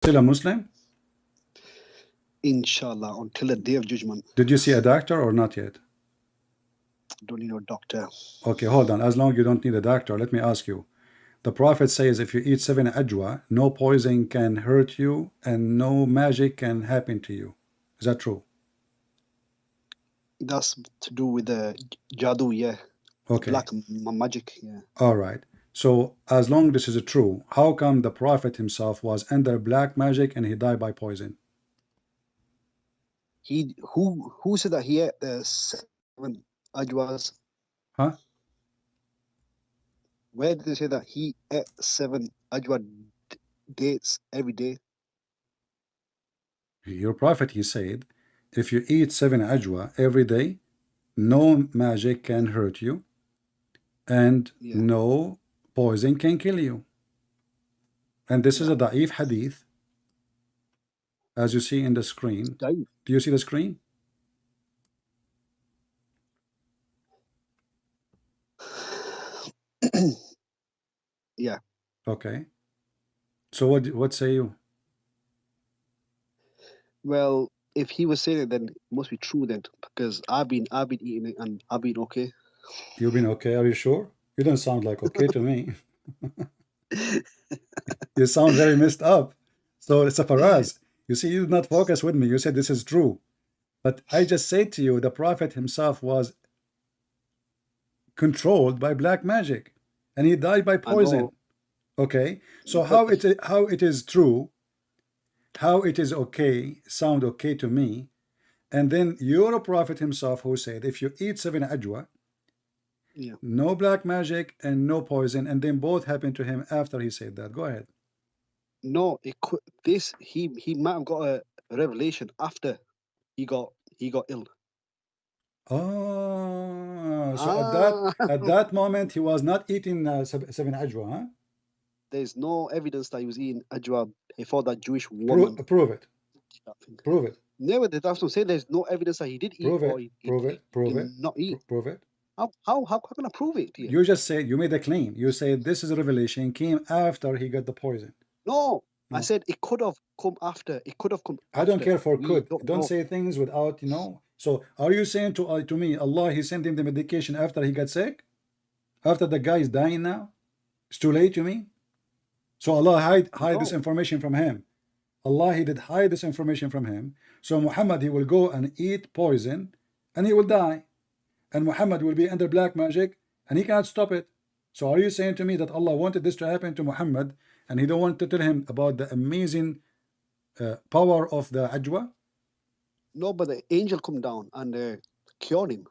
Still a Muslim? Inshallah, until the day of judgment. Did you see a doctor or not yet? Don't need no doctor. Okay, hold on. As long as you don't need a doctor, let me ask you. The Prophet says if you eat 7 ajwa, no poison can hurt you and no magic can happen to you. Is that true? That's to do with the jadoo, yeah. Okay. Black magic, yeah. All right. So as long as this is true, how come the Prophet himself was under black magic and he died by poison? Who said that he ate the 7 ajwas? Huh? Where did they say that he ate 7 ajwa dates every day? Your Prophet, he said, if you eat 7 ajwa every day, no magic can hurt you and no poison can kill you. And this is a da'if hadith, as you see in the screen. Da'if. Do you see the screen? Yeah. Okay. So what say you? Well, if he was saying it, then it must be true then, because I've been eating it and I've been okay. You've been okay? Are you sure? You don't sound like okay to me. You sound very messed up. So it's a faraz. You see, you did not focus with me. You said this is true. But I just said to you, the Prophet himself was controlled by black magic and he died by poison. Okay, so how it is true, how it is okay, sound okay to me, and then your Prophet himself who said if you eat 7 ajwa, no black magic and no poison, and then both happened to him after he said that. Go ahead. No, it could. He might have got a revelation after he got ill. Oh, so at that moment he was not eating 7 ajwa, huh? There's no evidence that he was eating ajwa before that Jewish woman. Prove it. Prove it. Never did I say there's no evidence that he did eat or he did not eat. Prove it. How can I prove it? You just said, you made a claim. You said this is a revelation came after he got the poison. No, I said it could have come after. It could have come after. I don't care for could. Don't say things without, you know. So are you saying to me, Allah, he sent him the medication after he got sick? After the guy is dying now? It's too late, you mean? So Allah hide this information from him. Allah, he did hide this information from him. So Muhammad, he will go and eat poison and he will die. And Muhammad will be under black magic and he can't stop it. So are you saying to me that Allah wanted this to happen to Muhammad and he don't want to tell him about the amazing power of the ajwa? No, but the angel come down and cured him.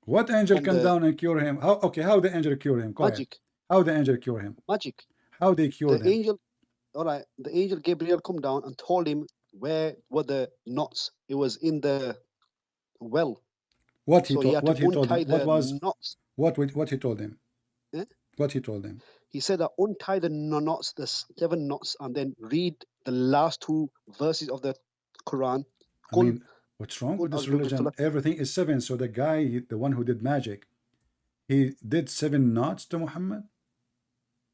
What angel come down and cure him? How the angel cure him? Magic. How the angel cure him? Magic. How they cure him? Angel, all right, the angel Gabriel come down and told him where were the knots. It was in the well. What he told him? What he told him? Eh? What he told him? He said that untie the knots, the 7 knots, and then read the last 2 verses of the Quran. I mean, what's wrong with this religion? Everything is 7. So the guy, the one who did magic, he did 7 knots to Muhammad?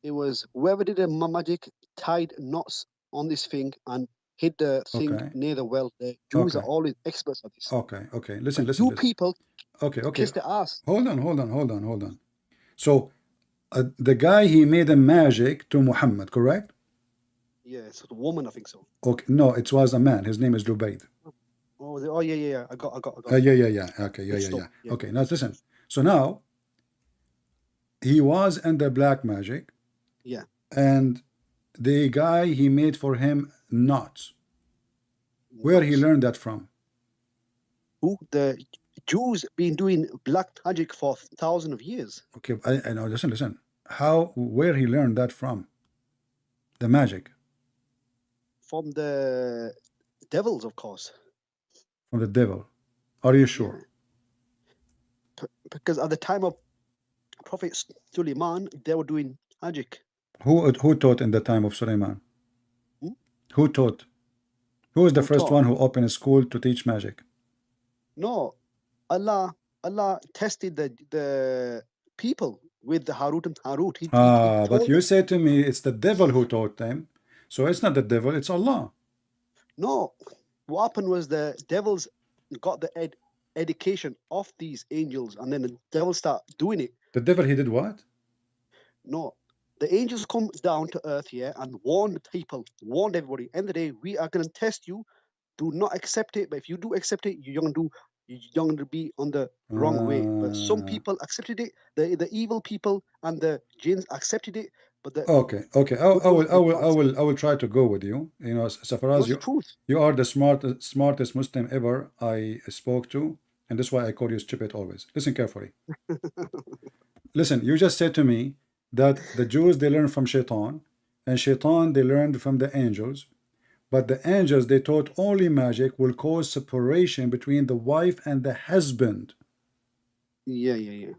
It was whoever did the magic tied knots on this thing and hid the thing near the well. The Jews are always experts at this. Okay. Listen. You people kiss the ass. Hold on. So the guy, he made a magic to Muhammad, correct? Yeah, it's a woman, I think so. Okay, no, it was a man. His name is Lubayd. Oh yeah. I got. Yeah. Okay, yeah. Okay, now listen. So now he was under black magic. Yeah. And the guy, he made for him knots. Where he learned that from? Who? The Jews been doing black magic for thousands of years. Okay, I know. Listen. Where he learned that from? The magic. From the devils, of course. From the devil. Are you sure? Because at the time of Prophet Suleiman, they were doing magic. Who taught in the time of Suleiman? Who taught? Who was the first one who opened a school to teach magic? No, Allah tested the people with the Harut and Harut. But you said to me it's the devil who taught them. So it's not the devil, it's Allah. No, what happened was the devils got the education of these angels, and then the devil start doing it. The devil, he did what? No, the angels come down to earth here and warn the people, warned everybody. End of the day, we are going to test you. Do not accept it. But if you do accept it, you're going to be on the wrong way. But some people accepted it. The evil people and the jinns accepted it. But the Okay, I will try to go with you. You know, so far as you are the smartest Muslim ever I spoke to, and that's why I call you stupid always. Listen carefully. Listen, you just said to me that the Jews, they learned from Shaitan, and Shaitan, they learned from the angels, but the angels, they taught only magic will cause separation between the wife and the husband. Yeah.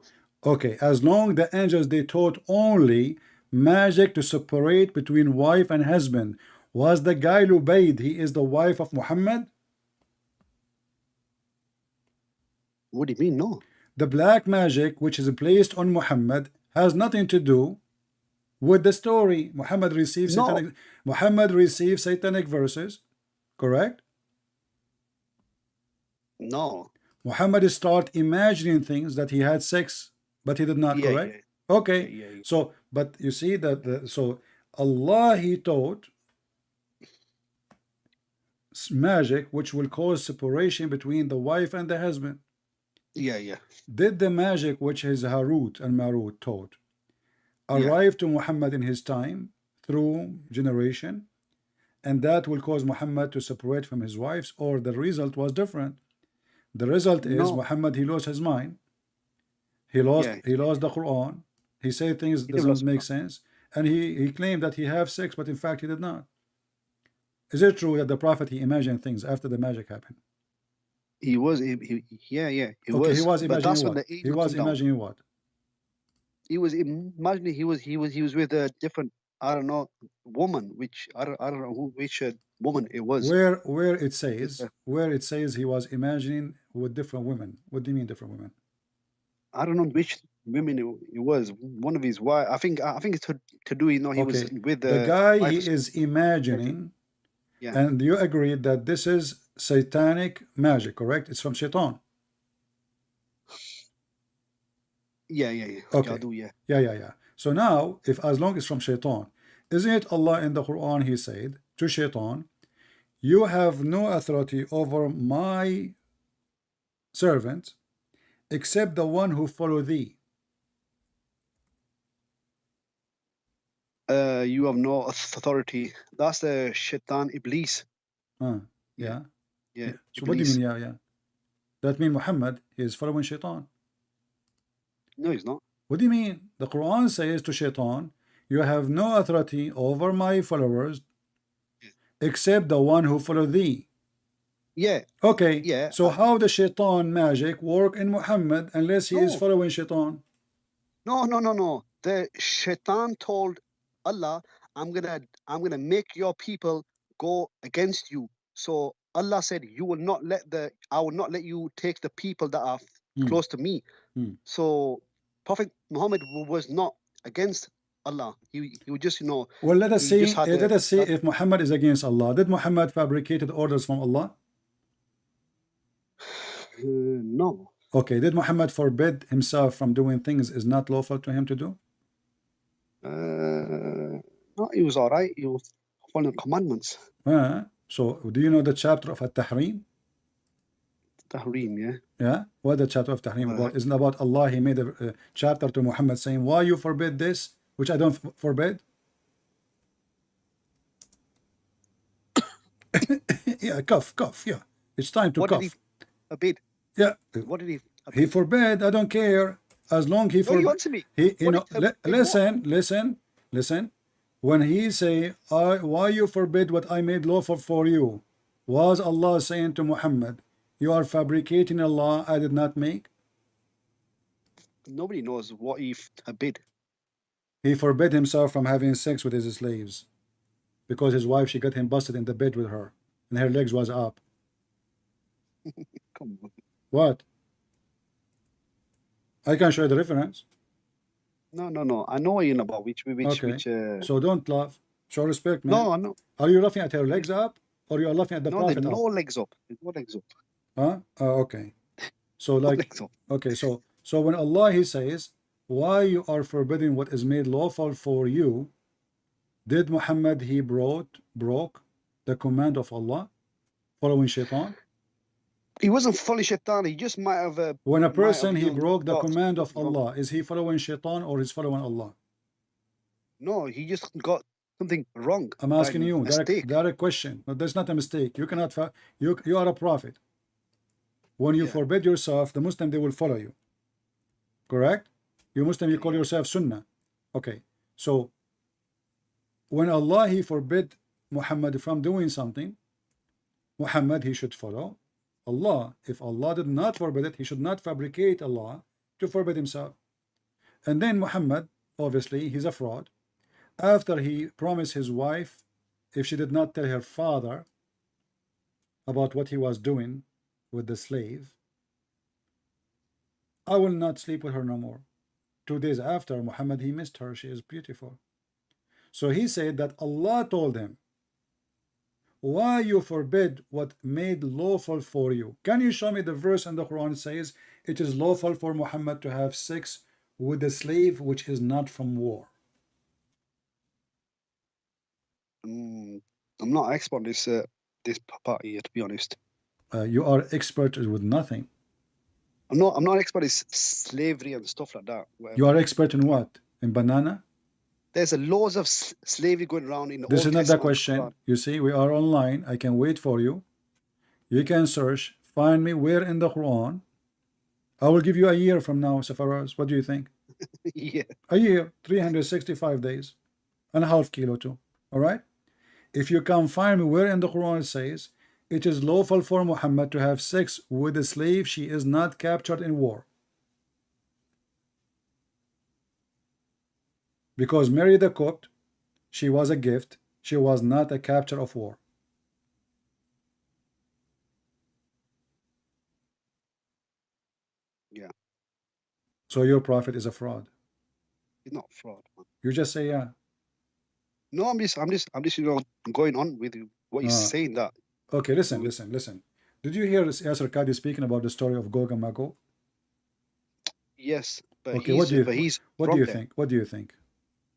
Okay, as long the angels, they taught only magic to separate between wife and husband. Was the guy Lubaid, he is the wife of Muhammad? What do you mean, no? The black magic which is placed on Muhammad has nothing to do with the story. Muhammad received satanic verses, correct? No. Muhammad start imagining things that he had sex, but he did not, correct? Yeah. Okay, Yeah. so but you see that so Allah, he taught magic which will cause separation between the wife and the husband. Yeah. Did the magic which is Harut and Marut taught arrive to Muhammad in his time through generation, and that will cause Muhammad to separate from his wives, or the result was different? The result is Muhammad, he lost his mind. He lost the Quran. He said things that doesn't make sense, and he claimed that he have sex, but in fact he did not. Is it true that the Prophet, he imagined things after the magic happened? He was. Okay, was. He was imagining what? He was imagining what? He was imagining he was with a different, I don't know, woman, which I don't know which woman it was. Where it says he was imagining with different women. What do you mean different women? I don't know which women it was. One of his wives. I think it's to do. You know, he was with the guy. He is imagining, and you agreed that this is satanic magic, correct? It's from Shaitan. Yeah. Okay. Yeah. So now, if as long as from Shaitan, isn't it Allah in the Quran, he said to Shaitan, you have no authority over my servant except the one who follow thee. You have no authority. That's the Shaitan Iblis. Yeah. So Iblis. what do you mean? Yeah. That means Muhammad, he is following Shaitan. No, he's not. What do you mean? The Quran says to Shaitan, you have no authority over my followers except the one who follow thee. Yeah. Okay. Yeah. So how the Shaitan magic work in Muhammad unless he is following Shaitan? No. The Shaitan told Allah, I'm gonna make your people go against you. So Allah said, I will not let you take the people that are close to me. So Prophet Muhammad was not against Allah. He would just, Well, let us see. Let us see if Muhammad is against Allah. Did Muhammad fabricated orders from Allah? No. Okay. Did Muhammad forbid himself from doing things is not lawful to him to do? No, he was all right. He was following commandments. So do you know the chapter of At-Tahrim? Tahrim, yeah. Yeah. What the chapter of Tahrim about? Isn't about Allah? He made a chapter to Muhammad saying, why you forbid this, which I don't forbid? Yeah, cough. Yeah. It's time to cough. What did he forbid? Yeah. What did he forbid? He forbid, I don't care. As long he forbid. You answer me. Listen. When he say, why you forbid what I made lawful for you? Was Allah saying to Muhammad, you are fabricating a law I did not make? Nobody knows what he forbid. He forbid himself from having sex with his slaves because his wife, she got him busted in the bed with her and her legs was up. Come on. What? I can show you the reference. No. I know what you know about which. So don't laugh. Show respect, man. No, no, Are you laughing at her legs up, or you are laughing at the no. There's Prophet no up? legs up. There's no legs up. Huh? Okay. So No like, legs up. okay, so when Allah he says, why you are forbidden what is made lawful for you, did Muhammad he broke the command of Allah, following shaitan? He wasn't fully shaitan. He just might have. When a Might have, person he broke the got command of something wrong. Allah, is he following shaitan or is following Allah? No, he just got something wrong. I'm by asking you mistake. direct question. But that's not a mistake. You cannot you are a prophet. When you Yeah. forbid yourself, the Muslim they will follow you. Correct? You Muslim you call yourself Sunnah. Okay. So when Allah he forbid Muhammad from doing something, Muhammad he should follow Allah. If Allah did not forbid it, he should not fabricate Allah to forbid himself. And then Muhammad, obviously, he's a fraud. After he promised his wife, if she did not tell her father about what he was doing with the slave, I will not sleep with her no more. 2 days after, Muhammad he missed her. She is beautiful. So he said that Allah told him, why you forbid what made lawful for you? Can you show me the verse in the Quran that says it is lawful for Muhammad to have sex with a slave which is not from war? I'm not expert on this part here, to be honest. You are expert with nothing. I'm not expert in slavery and stuff like that. You are expert in what? In banana? There's a laws of slavery going around in the This Old is not the Testament question. Quran. You see, we are online. I can wait for you. You can search. Find me where in the Quran. I will give you a year from now, Safaraz. What do you think? Yeah. A year, 365 days, and a half kilo too. All right? If you can find me where in the Quran it says, it is lawful for Muhammad to have sex with a slave she is not captured in war. Because Mary the Copt, she was a gift. She was not a capture of war. Yeah. So your prophet is a fraud. He's not fraud, man. You just say yeah. No, I'm just going on with what you're saying that. Okay, listen. Did you hear Yasser Qadi speaking about the story of Gog and Magog? Yes, but Okay, he's what do you there. think? What do you think?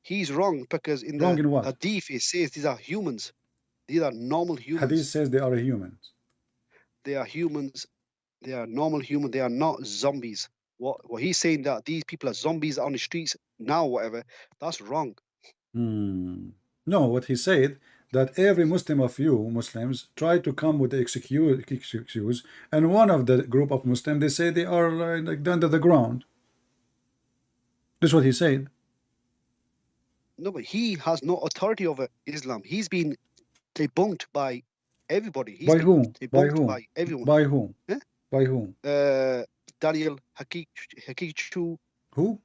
He's wrong because in Wrong the in what? hadith it says these are humans. These are normal humans. Hadith says they are humans. They are humans. They are normal humans. They are not zombies. What he's saying that these people are zombies on the streets now, whatever. That's wrong. No, what he said that every Muslim of you Muslims try to come with the excuse, and one of the group of Muslims they say they are like under the ground. This is what he said. No, but he has no authority over Islam. He's been debunked by everybody. He's By been whom? debunked By whom? by everyone. By whom? Eh? By whom? Daniel, Haqiqchu, Who?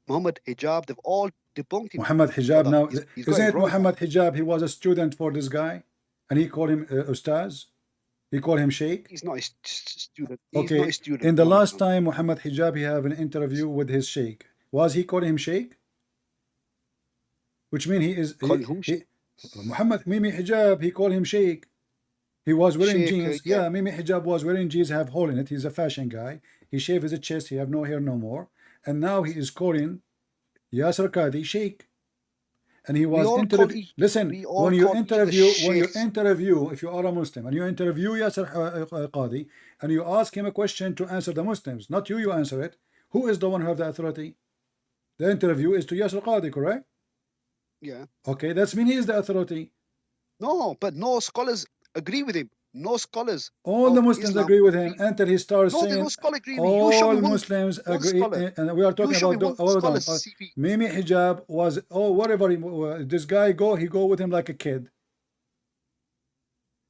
Muhammad Hijab, they've all debunked him. Muhammad Hijab now. He's got Isn't it wrong. Muhammad Hijab? He was a student for this guy, and he called him Ustaz. He called him Sheikh. He's not a student. He's Okay. not a student. In the last time Muhammad Hijab he have an interview with his Sheikh. Was he calling him Sheikh? Which means he is Muhammad Mimi Hijab. He called him Sheikh. He was wearing Sheikh, jeans. Yeah, Mimi Hijab was wearing jeans, have hole in it. He's a fashion guy. He shaved his chest. He have no hair no more. And now he is calling Yasser Qadi Sheikh. And he was interviewed. Listen, when you interview, if you are a Muslim and you interview Yasser Qadi and you ask him a question to answer the Muslims, not you answer it. Who is the one who have the authority? The interview is to Yasser Qadi, correct? Yeah. Okay, that's mean he is the authority. No, but no scholars agree with him. No scholars. All the Muslims agree with him until he starts saying no scholar agree with me. all Muslims agree, and we are talking about Mimi Hijab was wherever this guy go, he go with him like a kid.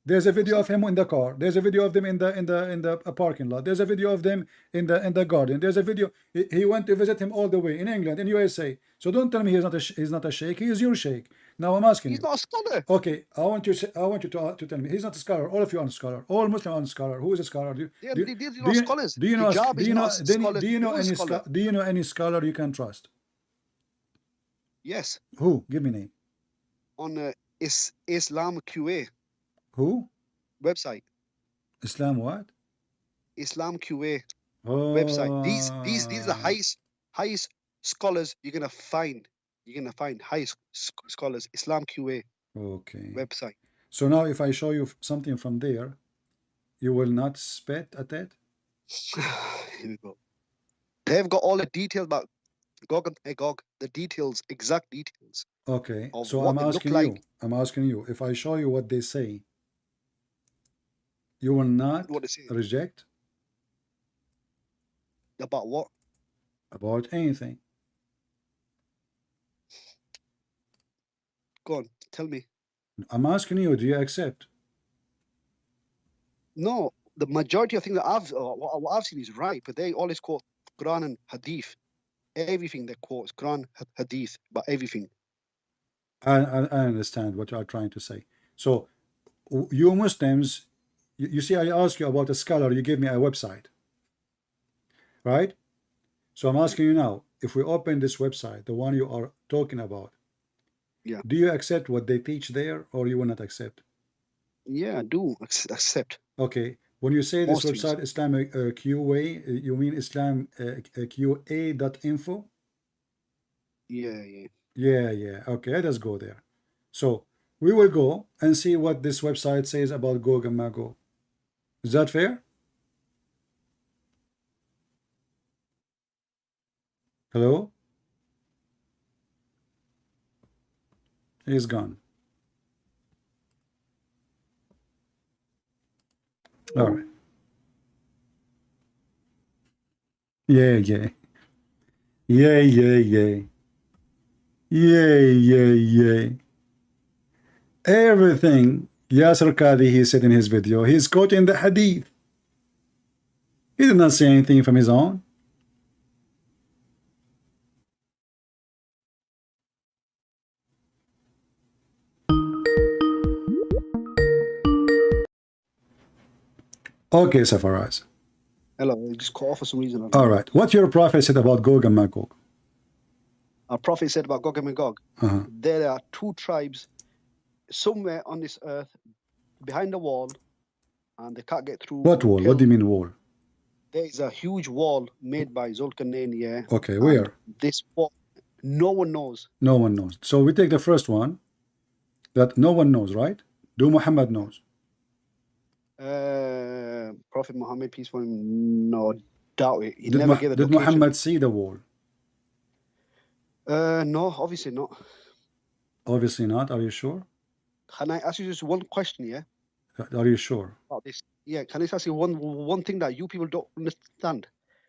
There's a video of him in the car. There's a video of them in the parking lot. There's a video of them in the garden. There's a video. He went to visit him all the way in England, in USA. So don't tell me he's not a sheikh. He is your sheikh. Now I'm asking you. He's not a scholar. Okay, I want you to tell me he's not a scholar. All of you are a scholar. All Muslims are a scholar. Who is a scholar? Do you know any scholar you can trust? Yes. Who? Give me name. On Islam QA Who? website. Islam what? Islam QA website. These are the Oh, highest scholars you're gonna find. You're gonna find highest scholars. Islam QA okay. website. So now if I show you something from there, you will not spit at it? Here we go. They've got all the details about Gog and Magog, the details, exact details Okay. of So what they look like. I'm asking you, if I show you what they say, you will not What they say reject about what? about anything. Go on, tell me. I'm asking you, do you accept? No, the majority of things that what I've seen is right, but they always quote Quran and Hadith. Everything they quote is Quran, Hadith, about everything. I understand what you are trying to say. So you Muslims, you see, I asked you about a scholar, you gave me a website, right? So I'm asking you now, if we open this website, the one you are talking about, Yeah, do you accept what they teach there, or you will not accept? yeah, I do accept Okay. When you say this most things. website, Islamic QA, you mean Islam QA.info? Yeah, yeah. Yeah. Okay, let us go there. So we will go and see what this website says about Gog and Magog. Is that fair? Hello? He's gone. All right. Yeah. Yeah. Everything Yasser Qadi he said in his video, he's quoting the hadith. He did not say anything from his own. Okay, Safaraz. Hello, it just cut off for some reason. All right. What your prophet said about Gog and Magog? Our prophet said about Gog and Magog, there are two tribes somewhere on this earth behind the wall, and they can't get through. What wall? What do you mean wall? There is a huge wall made by Zulkarnain, yeah. Okay, where? This wall, no one knows. No one knows. So we take the first one, that no one knows, right? Do Muhammad knows? Prophet Muhammad, peace for him, no, doubt it. He never gave a Did location. Muhammad see the wall? No, obviously not. Obviously not. Are you sure? Can I ask you just one question, yeah? Are you sure? About this? Yeah, can I ask you one thing that you people don't understand?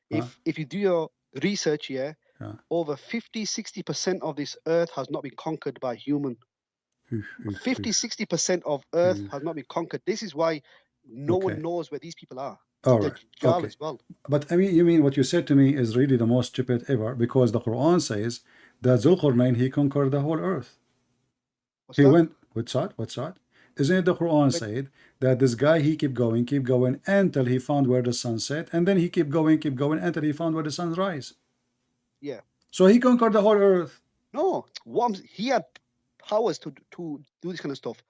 If you do your research, yeah, over 50-60% of this earth has not been conquered by human. 50-60% of earth has not been conquered. This is why no one knows where these people are. All right. Okay. As well. But I mean, you mean what you said to me is really the most stupid ever, because the Quran says that Zulqarnain, he conquered the whole earth. What's that? Went, what's that? Isn't it the Quran said that this guy, he keep going until he found where the sun set, and then he keep going until he found where the sun rise. Yeah. So he conquered the whole earth. No, he had powers to do this kind of stuff.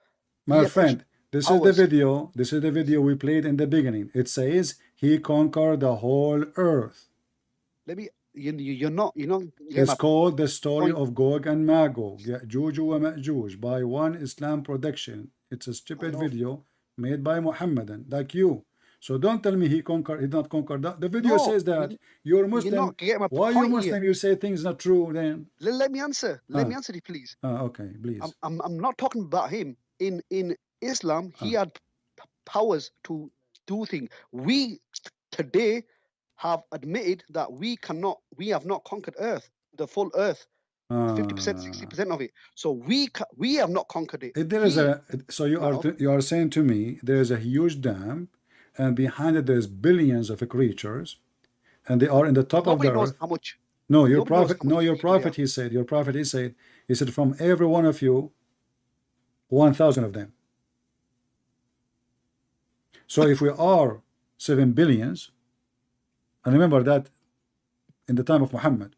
My friend, this is the video. This is the video we played in the beginning. It says he conquered the whole earth. Let me. You're not. It's called the story of Gog and Magog, Ya'juj wa Ma'juj, by One Islam Production. It's a stupid video made by Muhammadan, like you. So don't tell me he did not conquer that. The video says that you're Muslim. Why you Muslim? You say things not true. Then let me answer. Let me answer it, please. Okay, please. I'm not talking about him. In Islam, he had powers to do things. We today have admitted that we have not conquered Earth, the full Earth, 50%, 60% of it. So we have not conquered it. There is so you are saying to me there is a huge dam, and behind it there's billions of creatures, and they are in the top of the earth. How much? No, your prophet. No, your prophet. He said. Your prophet. He said. He said, from every one of you, 1,000 of them. So if we are 7 billions, and remember that in the time of Muhammad,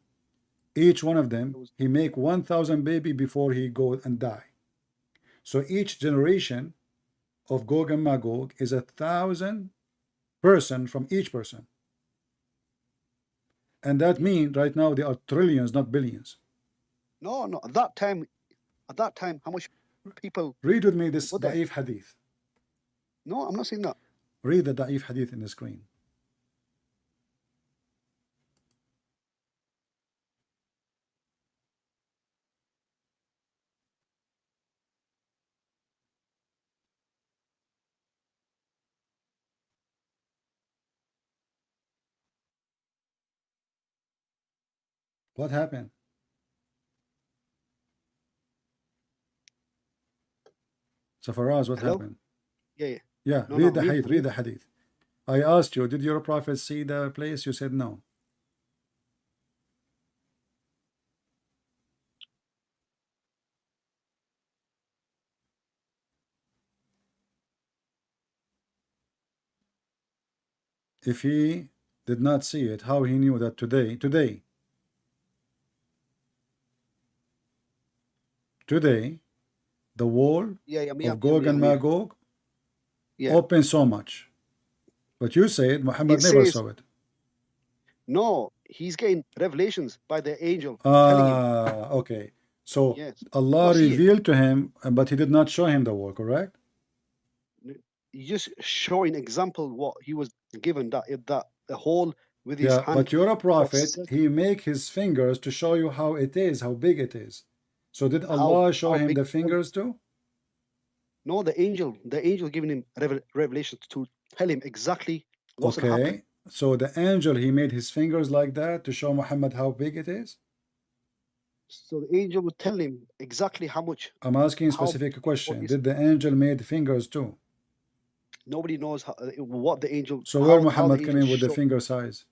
each one of them, he make 1,000 baby before he go and die. So each generation of Gog and Magog is 1,000 person from each person. And that means right now there are trillions, not billions. No, no. At that time, how much people Read with me this were there? Da'if hadith. No, I'm not saying that. Read the Da'if hadith in the screen. What happened? So Faraz, what Hello? happened? Yeah. Yeah, No, read no. the hadith, read the hadith. I asked you, did your prophet see the place? You said no. If he did not see it, how he knew that today, the wall of Gog and Magog opened so much. But you said Muhammad never saw it. No, he's getting revelations by the angel telling him. Okay. So Yes. Allah revealed to him, but he did not show him the wall, correct? He's just showing example what he was given, that the hole with his hand. But you're a prophet, he make his fingers to show you how it is, how big it is. So did Allah show him the fingers too? No, the angel giving him revelations to tell him exactly what's going to happen. Okay, so the angel, he made his fingers like that to show Muhammad how big it is? So the angel would tell him exactly how much. I'm asking a specific question. Did the angel made fingers too? Nobody knows what the angel. So where Muhammad came in with the finger size?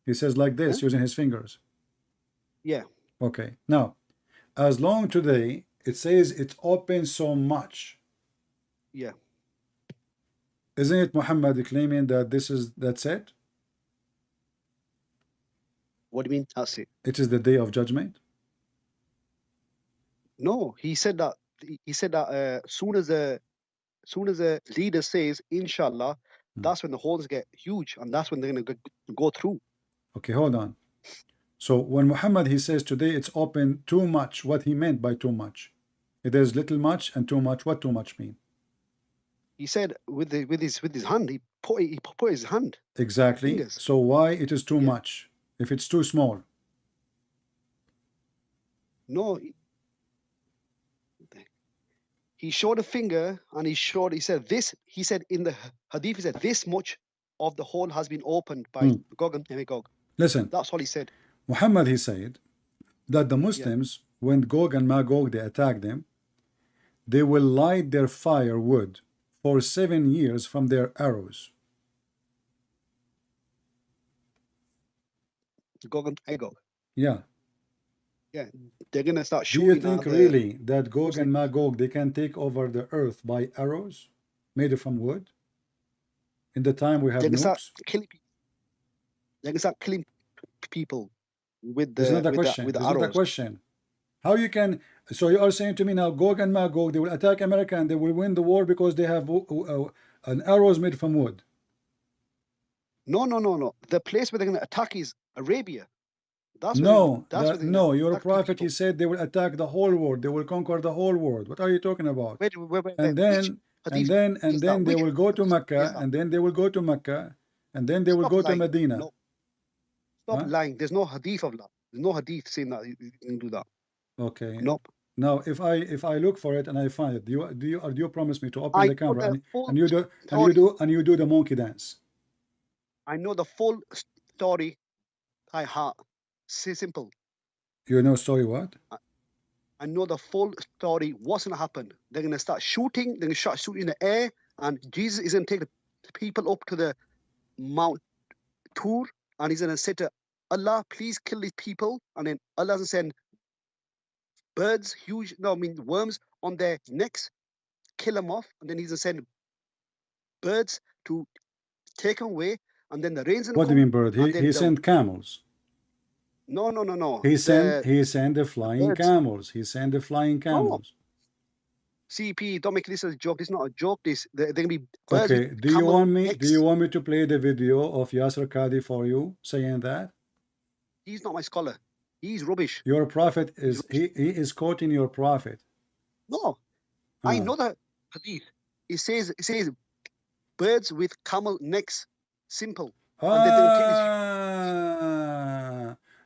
He says like this, using his fingers. Yeah. Okay. Now, as long today, it says it's open so much. Yeah. Isn't it Muhammad claiming that that's it? What do you mean? That's it. It is the day of judgment? No, he said that. He said that soon as the leader says Inshallah, that's when the holes get huge, and that's when they're gonna go through. Okay, hold on. So when Muhammad he says today it's open too much, what he meant by too much? It is little much and too much. What too much mean? He said with his hand, he put his hand. Exactly. Fingers. So why it is too much if it's too small? No. He showed a finger and he said this. He said in the hadith, he said this much of the hole has been opened by Gog and Magog. Listen. That's all he said. Muhammad he said that the Muslims, when Gog and Magog they attack them, they will light their firewood for 7 years from their arrows. Gog and Magog. Yeah. Yeah, they're gonna start shooting. Do you think really that Gog and Magog they can take over the earth by arrows made from wood? In the time we have nukes? They can start killing people with the This is not a question. with this arrows. is not a question. How you can? So you are saying to me now, Gog and Magog they will attack America and they will win the war because they have an arrows made from wood? No. The place where they're gonna attack is Arabia. No, your prophet he said they will attack the whole world. They will conquer the whole world. What are you talking about? Wait, and then they will go to Mecca, and then they will go to Mecca, and then they will go to Medina. No. Stop lying. There's no hadith of that. There's no hadith saying that you can do that. Okay. Nope. Now, if I look for it and I find it, do you promise me to open the camera and you do the monkey dance? I know the full story by heart. Simple. You know story what? I know the full story. What's going to happen? They're going to start shooting. They're going to start shooting in the air, and Jesus is going to take the people up to the Mount Tur, and he's going to say to Allah, "Please kill these people." And then Allah will send birds, worms on their necks, kill them off, and then he's going to send birds to take them away, and then the rain's going to come. What do you mean bird? He sent camels. No. He sent the flying camels. He sent the flying camels. CP, don't make this as a joke. This is not a joke. They're gonna be birds Okay, with do you camel want me necks. to play the video of Yasser Qadi for you saying that? He's not my scholar. He's rubbish. Your prophet He's is he is quoting your prophet. No, I know that hadith. It says birds with camel necks. Simple. And they're gonna take this.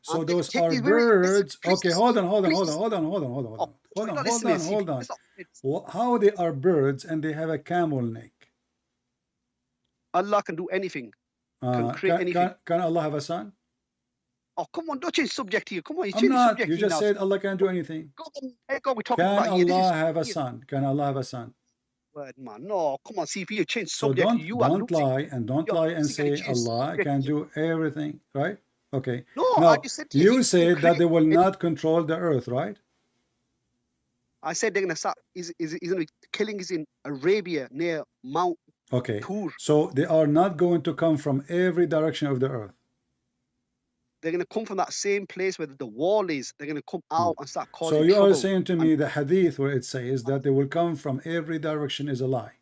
So And they those take are these very birds. please Okay, listen hold to on, me, hold on, hold on, please. hold on, hold on, hold on, hold Oh, on, hold you're on, not hold listening, on, hold CP. on. It's not- How they are birds and they have a camel neck? Allah can do anything. Can create anything. Can Allah have a son? Oh, come on, don't change subject here. Come on, you I'm change the not. subject You here just now. said Allah can't do anything. Hey, God, we're talking Can about here. This Allah is have a here. son? Can Allah have a son? Word, man. No, come on, CP, you change So subject. You are don't losing. lie and don't You're lie and losing and you say change Allah subject can here. do everything, right? Okay. No, I Now just said to you, you he can said that create they will anything. not control the earth, right? I said they're gonna start. Is gonna be killing is in Arabia near Mount Okay. Tur. So they are not going to come from every direction of the earth. They're gonna come from that same place where the wall is. They're gonna come out and start causing So you trouble. are saying to me the hadith where it says that they will come from every direction is a lie.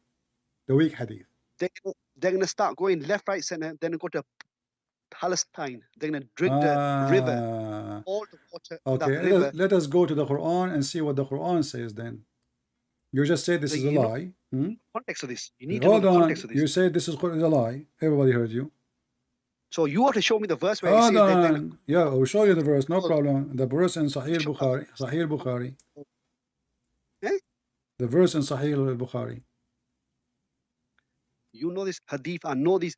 The weak hadith. They're gonna start going left, right, center. Then go to Palestine. They're gonna drink the river, all the water in that Okay, river. let us go to the Quran and see what the Quran says then. You just said this is a lie. Context of this. You need to know the context of this. You said this is a lie. Everybody heard you. So you have to show me the verse where Hold it says on. Yeah, I'll show you the verse. No problem. The verse in Sahih Show Bukhari. Sahih Bukhari. Eh? The verse in Sahih Bukhari. You know this hadith. I know this.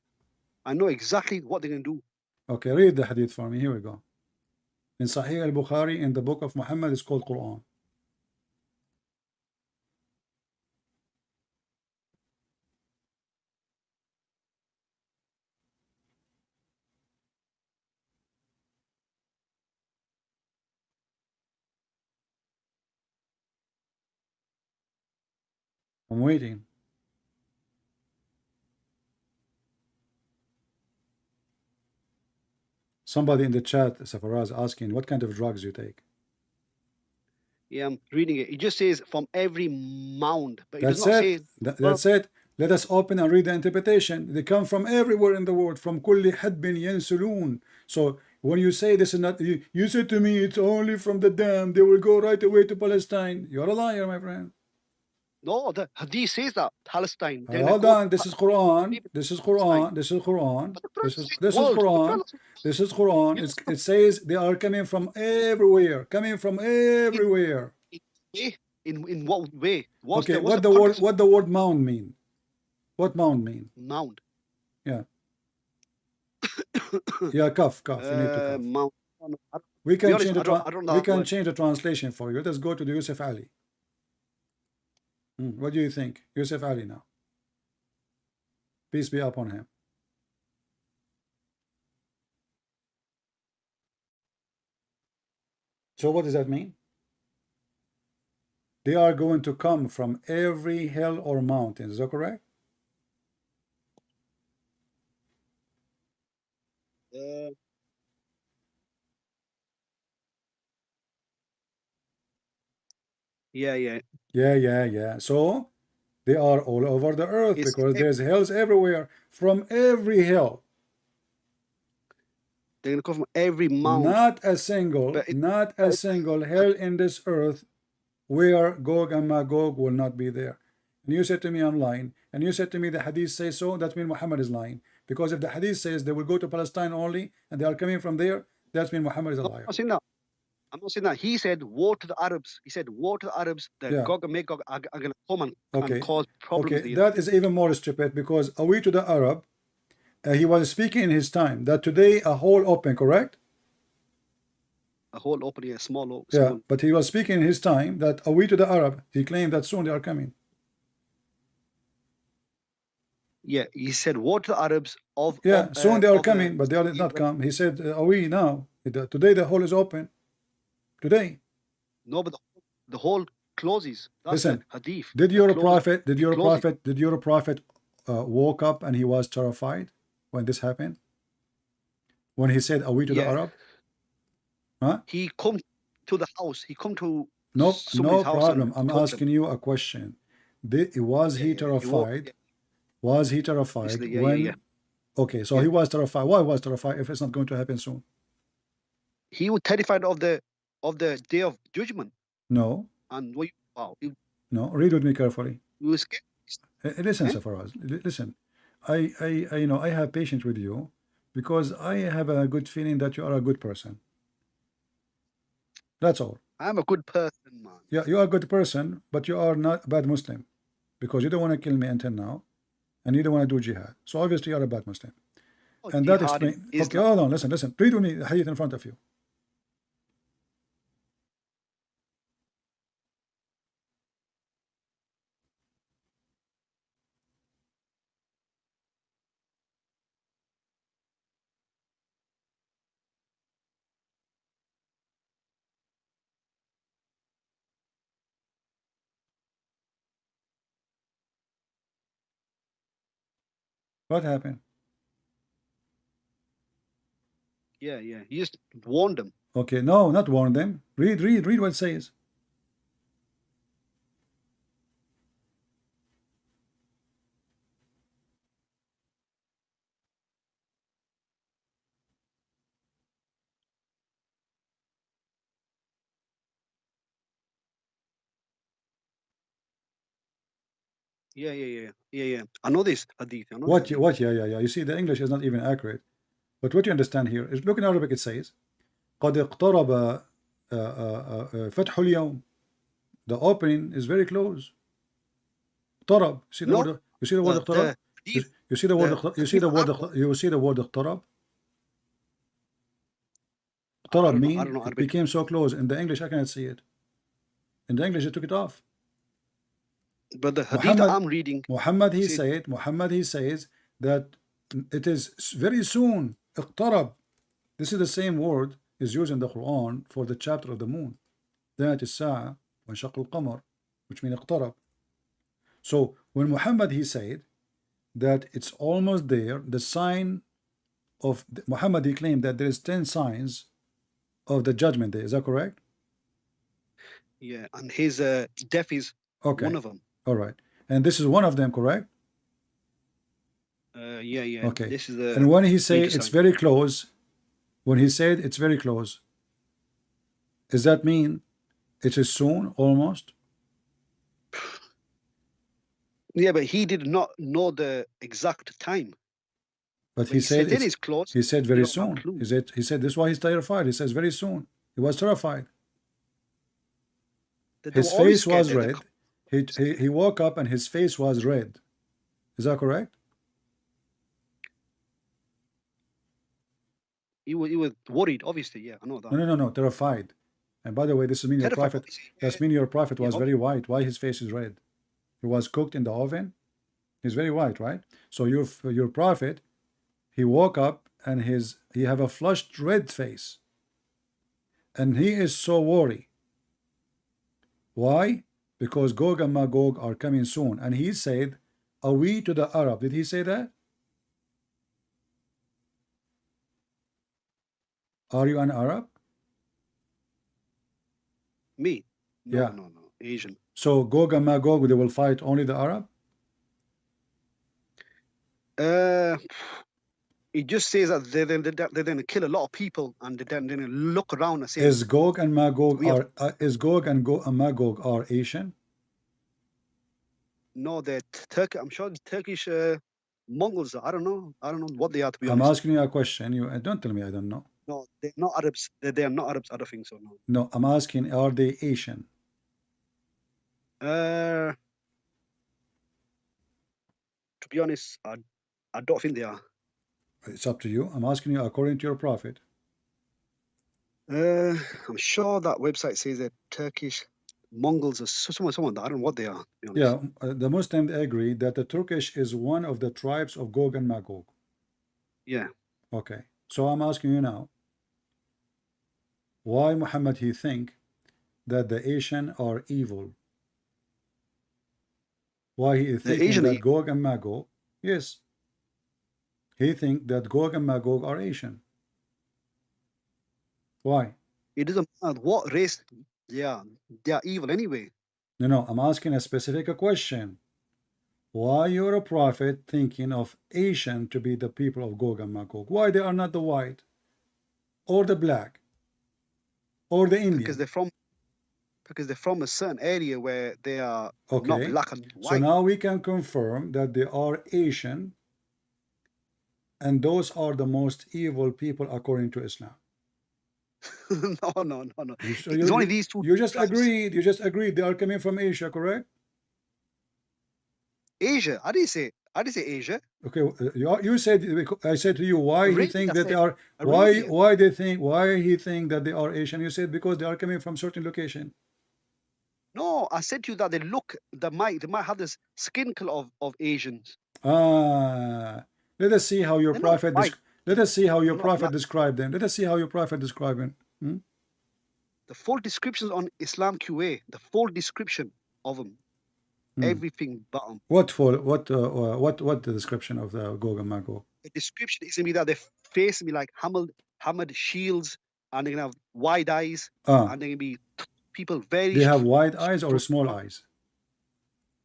I know exactly what they're gonna do. Okay, read the hadith for me. Here we go. In Sahih al-Bukhari, in the book of Muhammad, it's called Quran. I'm waiting. Somebody in the chat, Safaraz, asking, what kind of drugs you take? Yeah, I'm reading it. It just says from every mound, but it does That's not it. say. That's it. Let us open and read the interpretation. They come from everywhere in the world, from kulli hadbin yansulun. So when you say this is not, you said to me it's only from the dam, they will go right away to Palestine. You're a liar, my friend. No, the hadith says that Palestine. Hold on, this is Quran. This is Quran. This is Quran. This is Quran. This is Quran. It says they are coming from everywhere. Coming from everywhere. In what way? Okay, what the word mound mean? What mound mean? Mound. Yeah. Yeah, cough. You need to cough. Mound. We can change the translation for you. Let us go to the Yusuf Ali. What do you think? Yusuf Ali now. Peace be upon him. So what does that mean? They are going to come from every hill or mountain. Is that correct? Yeah. So they are all over the earth because there's hills everywhere. From every hill. They're gonna come from every mound. Not a single hill in this earth where Gog and Magog will not be there. And you said to me I'm lying. And you said to me the hadith says so, that means Muhammad is lying. Because if the hadith says they will go to Palestine only and they are coming from there, that means Muhammad is a liar. I'm not saying that. He said, woe to the Arabs. He said, woe to the Arabs. The Gog and Magog are going to come and cause problems. Okay, that is even more stupid because are we to the Arab? He was speaking in his time that today a hole open, correct? A hole open, yeah, small. Yeah, but he was speaking in his time that are we to the Arab? He claimed that soon they are coming. Yeah, he said, woe to the Arabs soon they are coming, but they did not come. He said, are we now? Today the hole is open. Today. No, but the hole closes. That's Listen, hadith. Did your prophet woke up and he was terrified when this happened? When he said, are we to the Arab? Huh? He come to the house. He come to No, somebody's no house and problem. I'm killed them. asking you a question. Was Yeah, he yeah. He walked. terrified? Was he terrified Obviously, when? Okay, so yeah. he was terrified. Why was terrified if it's not going to happen soon? He was terrified of the day of judgment. No, And what? Wow, no. Read with me carefully. he was scared. Listen, Eh? Safaraz. Listen. I have patience with you because I have a good feeling that you are a good person. That's all. I'm a good person, man. Yeah, you are a good person, but you are not a bad Muslim because you don't want to kill me until now, and you don't want to do jihad. So obviously you are a bad Muslim. Oh, And that jihad in explains. Okay, Islam. hold on. Listen, listen. Read with me the hadith in front of you. What happened? Yeah, yeah. He just warned them. Okay, no, not warn them. Read what it says. Yeah, yeah, yeah, yeah, yeah. I know this hadith. I know the What? hadith. What? Yeah, yeah, yeah. You see, the English is not even accurate. But what you understand here is, look in Arabic. It says, قد اقترب فتح اليوم. The opening is very close. اقترب. See the No, word. You see the word اقترب. the hadith, You see the word. the You see hadith the word. I've got. You see the word اقترب. I اقترب don't know. I mean don't know it Arabic. became so close. In the English, I cannot see it. In the English, they took it off. But the hadith Muhammad, I'm reading Muhammad, he says, said. Muhammad, he says that it is very soon. اقترب. This is the same word is used in the Quran for the chapter of the moon. ذات الساعة وانشق القمر, which means اقترب. So when Muhammad he said that it's almost there, the sign of Muhammad, he claimed that there is 10 signs of the judgment day. Is that correct? yeah, and his death is Okay. one of them. All right. And this is one of them, correct? Yeah, yeah. Okay. This is the And when he say major it's sign. very close, when he said it's very close, does that mean it is soon, almost? Yeah, but he did not know the exact time. But But he he said said it it's. is close. He said You very don't have a soon. clue. He said this is why he's terrified. He says very soon. He was terrified. They were His always face scared was that the red. He woke up and his face was red. Is that correct? he was worried. Obviously, yeah, I know that. No, terrified. And by the way, this is mean your Terrified. prophet. Obviously, That's mean your prophet yeah, was very white. Why his face is red? He was cooked in the oven. He's very white, right? So your prophet, he woke up and he have a flushed red face, and he is so worried. Why? Because Gog and Magog are coming soon, and he said, "Are we to the Arab?" Did he say that? Are you an Arab? me. No, Yeah. no, no. Asian. So Gog and Magog, they will fight only the Arab? It just says that they're going to kill a lot of people, and they're going to look around and say, Is Gog and Magog "We have Magog are Asian? no, they're Turkey. I'm sure the Turkish Mongols. I don't know. I don't know what they are, to be I'm honest. asking you a question. You don't tell me I don't know. No, they're not Arabs. They are not Arabs. I don't think so. No. No, I'm asking, are they Asian? To be honest, I don't think they are. It's up to you. I'm asking you according to your prophet. I'm sure that website says that Turkish Mongols or someone that I don't know what they are, to be honest. Yeah, the Muslims agree that the Turkish is one of the tribes of Gog and Magog. Yeah. Okay, so I'm asking you now, why Muhammad he think that the Asian are evil? Why he is The thinking Asian, that Gog and Magog, yes, he think that Gog and Magog are Asian. Why? it doesn't matter what race Yeah, they are evil anyway. No, I'm asking a specific question. Why you're a prophet thinking of Asian to be the people of Gog and Magog? Why they are not the white or the black or the Because Indian? they're from a certain area where they are not Okay, black and so white. now we can confirm that they are Asian, and those are the most evil people according to Islam. No. You, so It's only these two you just tribes. agreed. You just agreed they are coming from Asia, correct? Asia. I didn't say Asia. Okay, you said, I said to you, why he Arabia think that they said are, Arabia. why he think that they are Asian? You said because they are coming from certain location. No, I said to you that they might have this skin color of Asians. Ah, let us see how your They're not prophet. white. Let us see how your They're not prophet black. described them. Let us see how your prophet described them. Hmm? The full descriptions on Islam QA. The full description of them. Hmm. Everything but them. What the description of the Gog and Magog? The description is gonna be that they're facing me like hammered shields, and they're gonna have wide eyes, Ah, and they're gonna be people very they have wide eyes or small strong. eyes?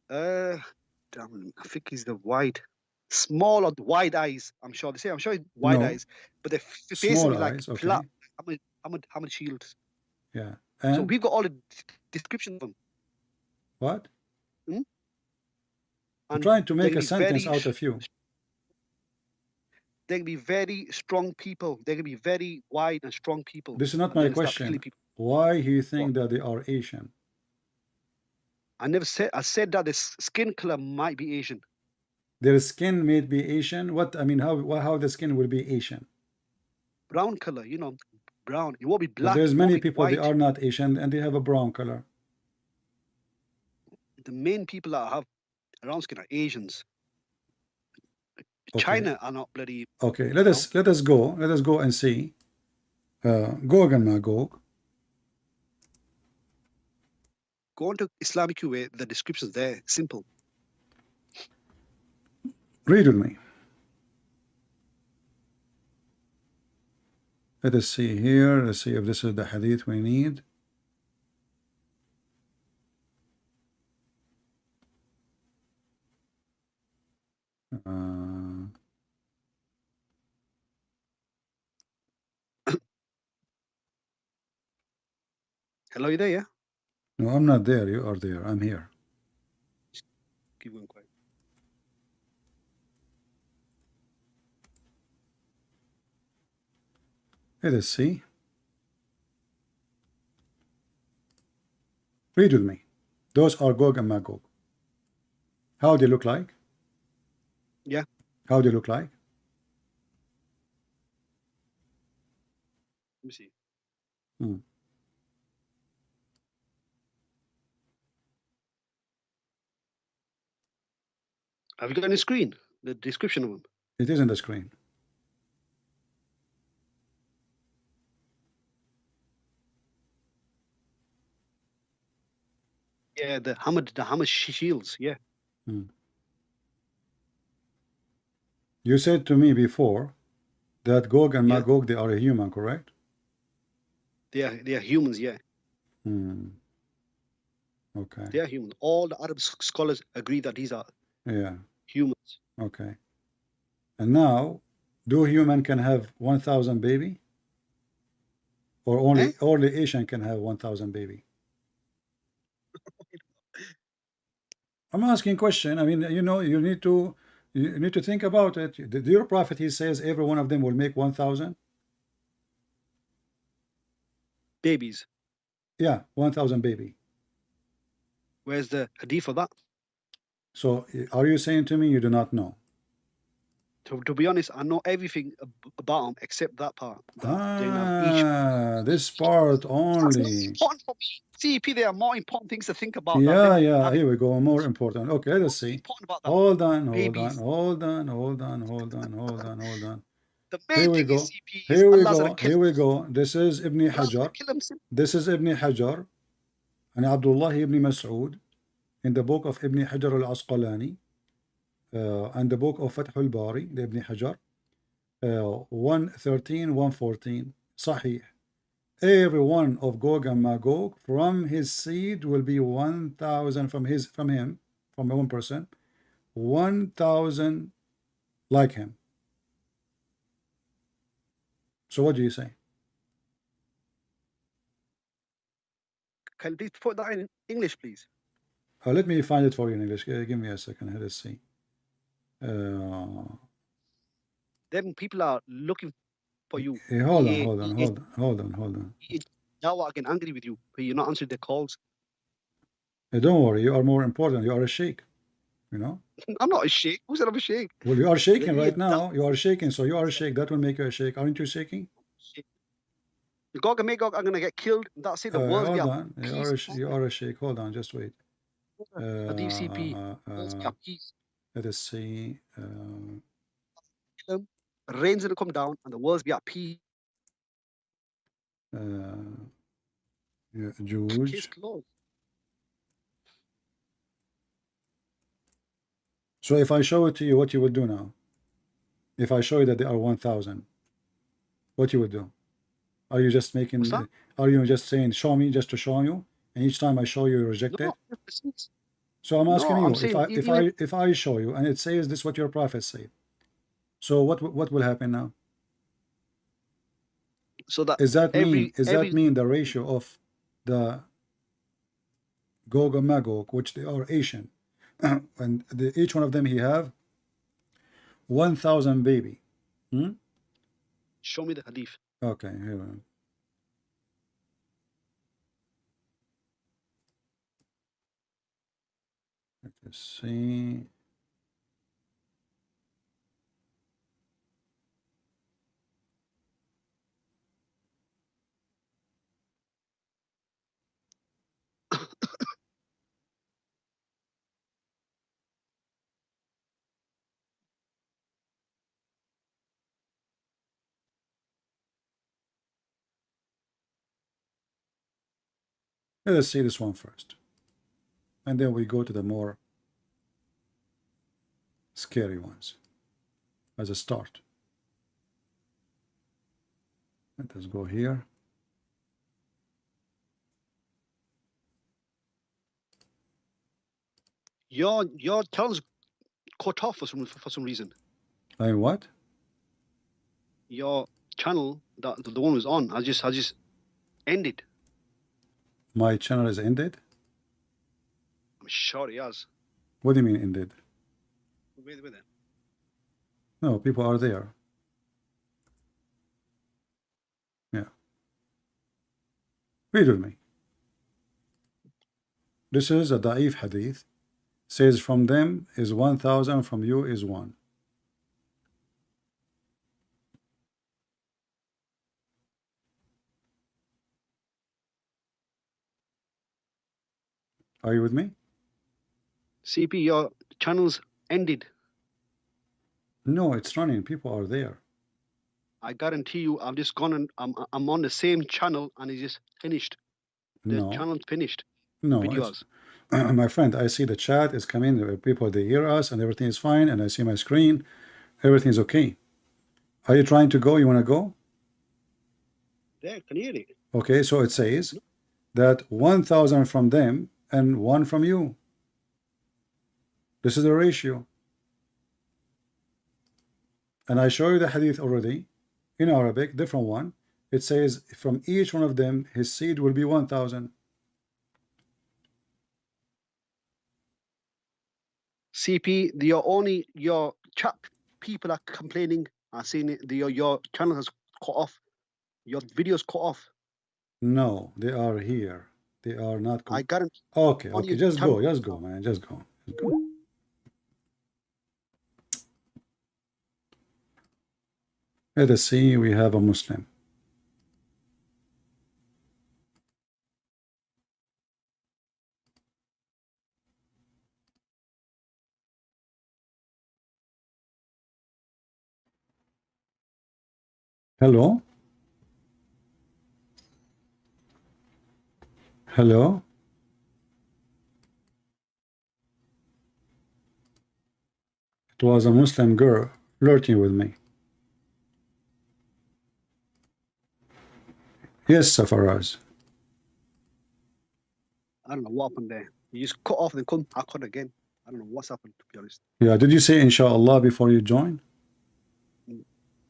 Damn, I think he's the small or wide eyes. I'm sure they say. I'm sure it's wide No, eyes, but they're facing small me like eyes. Okay, flat, hammered shields. yeah. So And we've got all the description of them. what? Hmm? I'm And trying to they're make gonna a be sentence out of you. they're gonna be very strong people. They're gonna be very wide and strong people, This is not and they're my gonna start killing question. people. Why he What? think that they are Asian? I never said. I said that the skin color might be Asian. Their skin may be Asian. What I mean, how the skin will be Asian? Brown color, brown. It won't be But black. there's It won't many be people they white. are not Asian and they have a brown color. The main people that have brown skin are Asians. Okay. China are not bloody. Okay. Let us go and see Gog and Magog. Go on to Islamic QA. The description's there. Simple. Read with me. Let us see here. Let's see if this is the hadith we need. Hello, you there? Yeah. No, I'm not there. You are there. I'm here. Keep going quiet. Let us see. Read with me. Those are Gog and Magog. How they look like? Yeah. How they look like? Let me see. Hmm. Have you got any screen? The description of them. It is on the screen. Yeah, the hammered shields. Yeah. Hmm. You said to me before that Gog and Yeah. Magog, they are a human, correct? They are humans. Yeah. Hmm. Okay. They are humans. All the Arab scholars agree that these are humans. Okay. And now, do human can have 1,000 baby? Or only Asian can have 1,000 baby? I'm asking question. I mean, you need to think about it. Your prophet, he says every one of them will make 1,000. Babies. Yeah, 1,000 baby. Where's the hadith for that? So, are you saying to me you do not know? To be honest, I know everything about them except that part. That this part That's only. important for me. CEP, there are more important things to think about. Yeah, here we go. More important. Okay, let's see. Important about that. Hold on. Babies. Hold on. The Here main we thing go. is CP is Allah's gonna kill Here we go. This is Ibn Allah's gonna Hajar. kill him. This is Ibn Hajar and Abdullah ibn Mas'ud in the book of Ibn Hajar al-Asqalani and the book of Fath al-Bari, the Ibn Hajar, 113, 114, Sahih. Every one of Gog and Magog from his seed will be 1,000 from him, from one person, 1,000 like him. So what do you say? Can you please put that in English, please? Let me find it for you in English. Give me a second. Let's see. Then people are looking for you. Hold on. Now I get angry with you, but you're not answering their calls. Don't worry, you are more important. You are a sheikh, you know. I'm not a sheikh. Who said I'm a sheikh? Well, you are shaking right now. You are shaking, so you are a sheikh. That will make you a sheikh. Aren't you shaking? Gog and Magog are gonna get killed. That's it. The world's Hold be on. You are a sheikh. Hold on, just wait. DCP. World's be at peace. Let us see. Rain's gonna come down, and the world's be at peace. Jews. Case closed. So if I show it to you, what you would do now? If I show you that there are 1,000, what you would do? Are you just making? What's that? Are you just saying show me just to show you, and each time I show you, you reject it? So I'm asking you, if I show you and it says this is what your prophet said, so what will happen now? So that does that mean the ratio of the Gog and Magog, which they are Asian, and each one of them he have 1,000 baby? Show me the hadith. Okay, here we go. Let's see. Let's see this one first, and then we go to the more scary ones as a start. Let us go here. Your channel's cut off for some reason. I mean, what? Your channel, that the one was on, I just ended. My channel is ended? I'm sure it has. What do you mean ended? Wait a minute. No, people are there. Yeah. Read with me. This is a da'if hadith. Says from them is 1,000, from you is 1. Are you with me? CP, your channel's ended. No, it's running. People are there. I guarantee you, I've just gone and I'm on the same channel and it's just finished. The channel's finished. No, videos. My friend, I see the chat is coming. People, they hear us and everything is fine. And I see my screen. Everything's okay. Are you trying to go? You want to go? There, can you hear it? Okay, so it says that 1,000 from them and 1 from you. This is the ratio. And I show you the hadith already in Arabic, different one. It says from each one of them, his seed will be 1,000. CP, your chat people are complaining. I've seen it. Your channel has cut off. Your videos cut off. No, they are here. They are not. I guarantee. Okay, just go, man, just go. Let us see. We have a Muslim. Hello? Hello? It was a Muslim girl flirting with me. Yes, Safaraz. I don't know what happened there. You just cut off and then come back on again. I don't know what's happened, to be honest. Yeah, did you say inshallah before you join?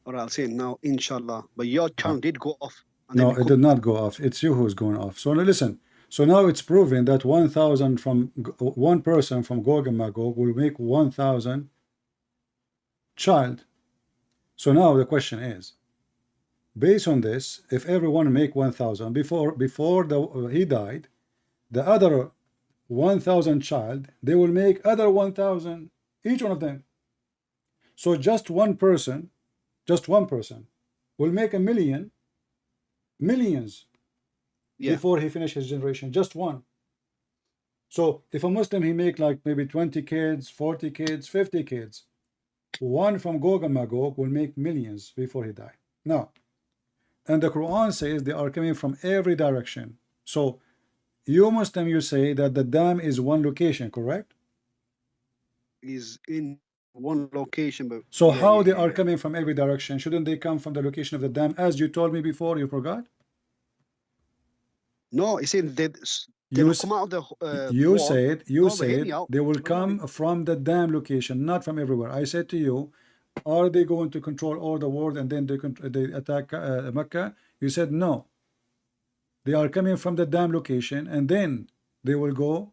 Or I'll say it now, inshallah. But your channel did go off. And No, then it did not go off. It's you who's going off. So now listen. So now it's proven that 1,000 from one person from Gog and Magog will make 1,000 child. So now the question is, based on this, if everyone make 1,000 before he died, the other 1,000 child, they will make other 1,000, each one of them. So just one person will make a millions before he finishes his generation, just one. So if a Muslim, he make like maybe 20 kids, 40 kids, 50 kids, one from Gog and Magog will make millions before he die. Now, and the Quran says they are coming from every direction. So you Muslim, you say that the dam is one location, correct? Is in one location, but so how they are coming from every direction? Shouldn't they come from the location of the dam, as you told me before? You forgot? No, it's in they You don't come out of the you wall. said No, but hear me out. they will No, come from the dam location, not from everywhere. I said to you, are they going to control all the world and then they attack Mecca? You said no. They are coming from the dam location and then they will go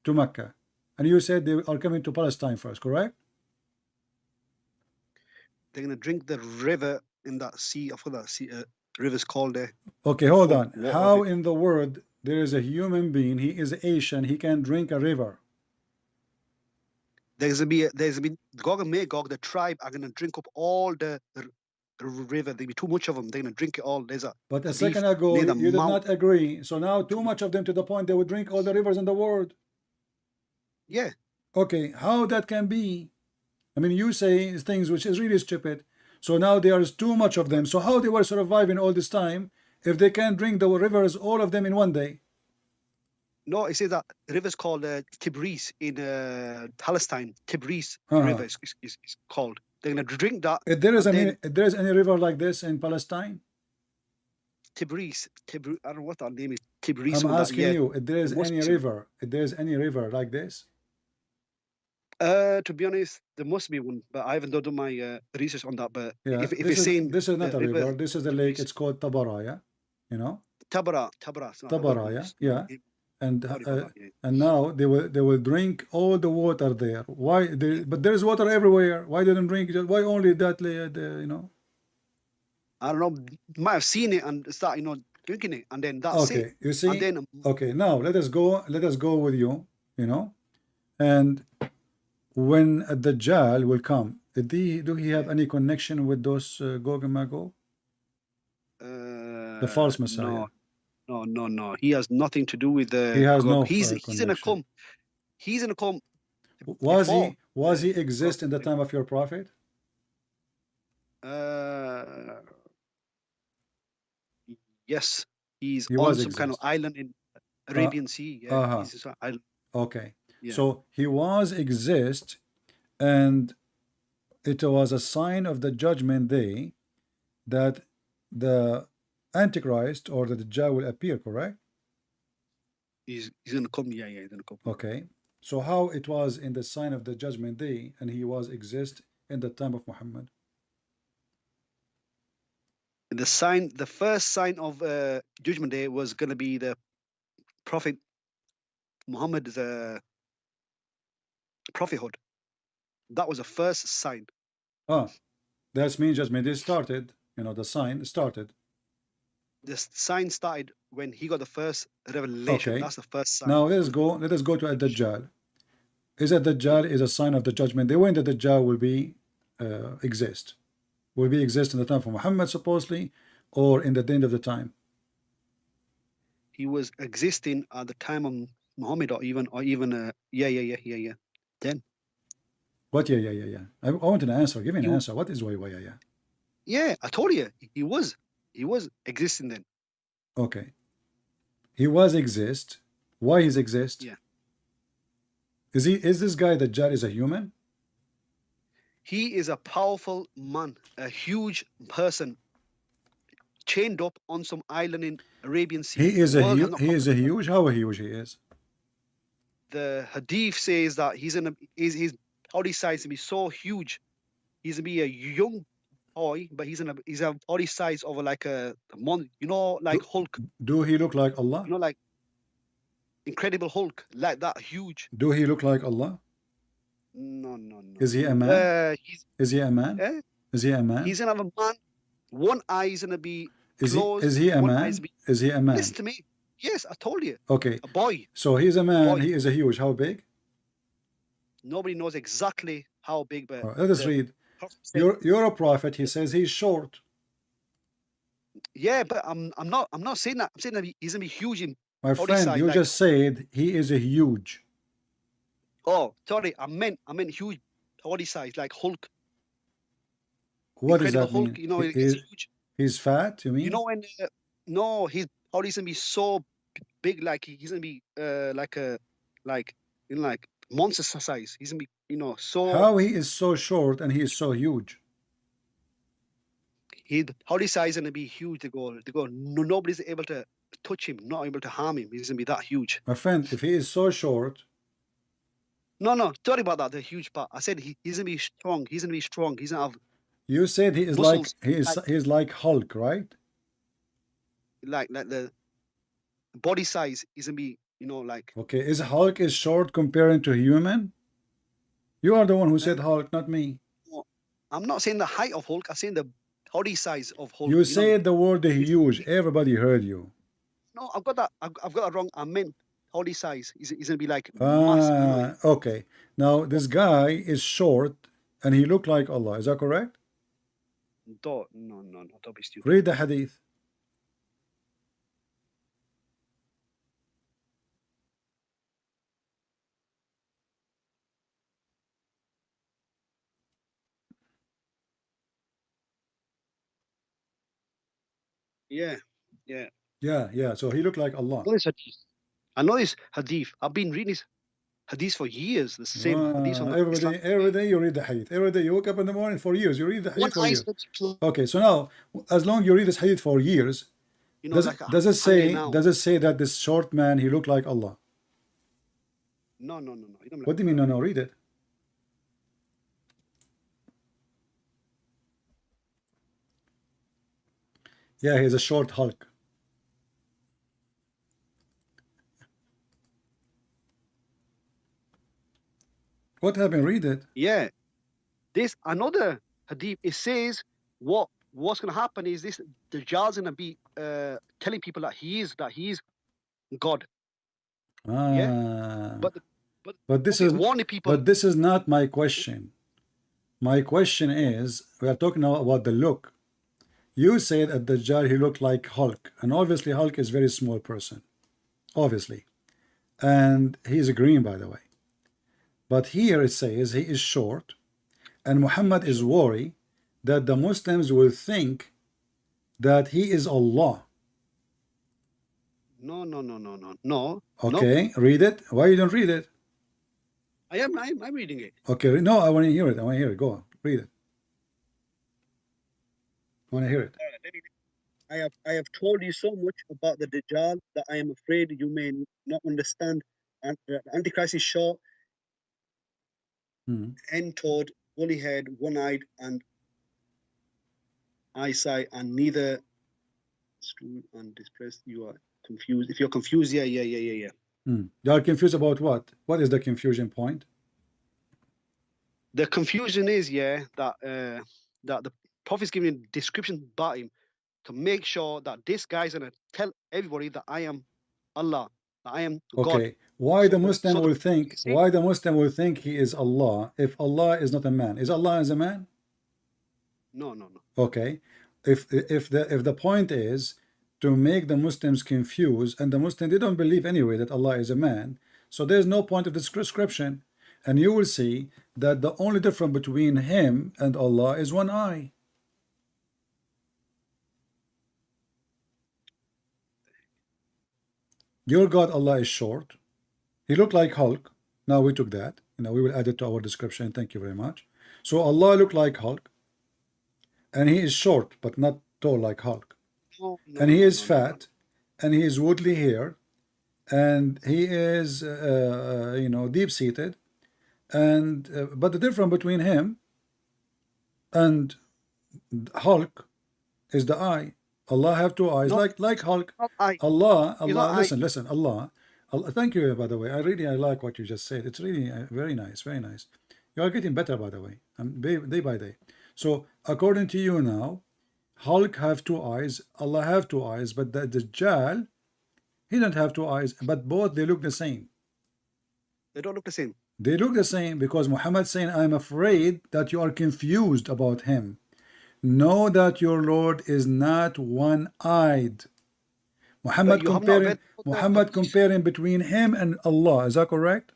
to Mecca. And you said they are coming to Palestine first, correct? They're gonna drink the river in that sea. I forgot that sea. River's called there. Okay, hold on. How in the world there is a human being? He is Asian. He can drink a river. There's gonna be Gog and Magog, the tribe, are gonna drink up all the river. There'll be too much of them. They're gonna drink it all. There's a But a second ago you did not agree. So now too much of them to the point they would drink all the rivers in the world. Yeah. Okay, how that can be? I mean, you say things which is really stupid. So now there is too much of them. So how they were surviving all this time if they can't drink the rivers, all of them in one day? No, it says that river's called Tigris in Palestine. Tigris river is called. They're gonna drink that. If there is any river like this in Palestine? Tigris. I don't know what that name is. Tigris. I'm asking you, if there is any river, like this? To be honest, there must be one, but I haven't done my research on that. But yeah, if it's saying this is not a river, this is a lake. It's called Tabaraya, you know. Tabaraya. Yeah. And now they will drink all the water there. Why? But there's water everywhere. Why didn't drink? Why only that? You know. I don't know. Might have seen it and start, drinking it, and then that's it. Okay, you see. And then, okay, now let us go. Let us go with you. You know, and when the Dajjal will come, do he have any connection with those Gog and Magog? The false Messiah. No. He has nothing to do with the. He has no. He's gonna come. He's gonna come. Was he exist in the time of your prophet? Yes, he on some kind of island in Arabian Sea. Yeah, he's an island. Okay, yeah. So he was exist, and it was a sign of the judgment day that the Antichrist or the Dajjal will appear, correct? He's gonna come. Yeah, he's gonna come. Okay, so how it was in the sign of the judgment day, and he was exist in the time of Muhammad? The first sign of judgment day was gonna be the Prophet Muhammad's prophethood. That was the first sign. That means judgment day started. The sign started. The sign started when he got the first revelation. Okay. That's the first sign. Now let us go to Ad-Dajjal. Is a Dajjal is a sign of the judgment day? When the Dajjal will be exist? Will be exist in the time of Muhammad supposedly, or in the end of the time? He was existing at the time of Muhammad, or even yeah. Then. What yeah? I want an answer. Give me an answer. What is yeah? Yeah, I told you he was existing then. Okay. He was exist. Why he's exist? Yeah. Is this guy Dajjal is a human? He is a powerful man, a huge person. chained up on some island in Arabian Sea. He is The a world has huge. not He is a huge. How huge he is? The hadith says that his body size to be so huge. He's gonna be a young boy, but he's a body size of like a mon, like Hulk. Do he look like Allah? Like Incredible Hulk, like that huge. Do he look like Allah? No. Is he a man? Is he a man? Eh? Is he a man? He's gonna have a man. One eye is gonna be Is closed. he a one man? eye's Is he a man? Listen to me. Yes, I told you. Okay. A boy. So he's a man. Boy. He is a huge. How big? Nobody knows exactly how big, but Let us read. You're a prophet. He says he's short. Yeah, but I'm not saying that. I'm saying that he's gonna be huge in My body friend, size, you like, just said he is a huge. Oh, sorry, I meant huge body size, like Hulk. What does that Hulk, mean? he's huge. He's fat, you mean? When no, his body's gonna be so big, like he's gonna be like monster size. He's gonna be so. How he is so short and he is so huge? His body size is gonna be huge. To go. Nobody's able to touch him, not able to harm him. He's gonna be that huge. My friend, if he is so short. No, sorry about that. The huge part. I said he's gonna be strong. He's gonna be strong. He's gonna have. You said he is muscles, he's like Hulk, right? Like the body size is gonna be like. Okay, is Hulk is short comparing to human? You are the one who said Hulk, not me. No, I'm not saying the height of Hulk. I'm saying the body size of Hulk. You said the word huge. Everybody heard you. No, I've got that. I've got that wrong. I meant body size. He's gonna be like massive. Okay. Now this guy is short and he looked like Allah. Is that correct? No, don't be stupid. Read the hadith. Yeah. So he looked like Allah. I know this hadith. I've been reading this hadith for years. The same hadith. Every day you read the hadith. Every day you wake up in the morning for years. You read the hadith for years. Okay, so now as long as you read this hadith for years, does it say that this short man he looked like Allah? No. What do you mean? No. Read it. Yeah, he's a short Hulk. What happened? Read it. Yeah. This another hadith. It says what's going to happen is this: the Dajjal's going to be telling people that he is God. Yeah. But this is warning people. But this is not my question. My question is, we are talking now about the look. You said at the Dajjal he looked like Hulk, and obviously Hulk is a very small person, obviously, and he is green, by the way. But here it says he is short, and Muhammad is worried that the Muslims will think that he is Allah. No. Okay, read it. Why you don't read it? I'm reading it. Okay, no, I want to hear it. Go on, read it. I want to hear it. I have told you so much about the Dajjal that I am afraid you may not understand. And the Antichrist is short, end-toed, woolly-haired, one-eyed, and eyesight, and neither screwed and depressed. You are confused. If you're confused, yeah. You are confused about what? What is the confusion point? The confusion is that the Prophet's giving a description about him to make sure that this guy's gonna tell everybody that I am Allah, that I am God. Okay. Why the Muslim will think he is Allah if Allah is not a man? Is Allah as a man? No. Okay. If the point is to make the Muslims confused, and the Muslims, they don't believe anyway that Allah is a man, so there's no point of this description, and you will see that the only difference between him and Allah is one eye. Your God Allah is short. He looked like Hulk. Now we took that. We will add it to our description. Thank you very much. So Allah looked like Hulk, and he is short but not tall like Hulk. No, no, and he no, is no, no, no. fat, and he is woodly haired, and he is you know, deep-seated, and but the difference between him and Hulk is the eye. Allah have two eyes, No, like Hulk. not I. He's not Allah, I. listen, Allah. Thank you, by the way. I like what you just said. It's really very nice, very nice. You are getting better, by the way, day by day. So according to you now, Hulk have two eyes, Allah have two eyes, but the Dajjal, he don't have two eyes, but both they look the same. They don't look the same. They look the same because Muhammad saying, I'm afraid that you are confused about him. Know that your Lord is not one-eyed. But you have not read the Muhammad hadith. comparing between him and Allah. Is that correct?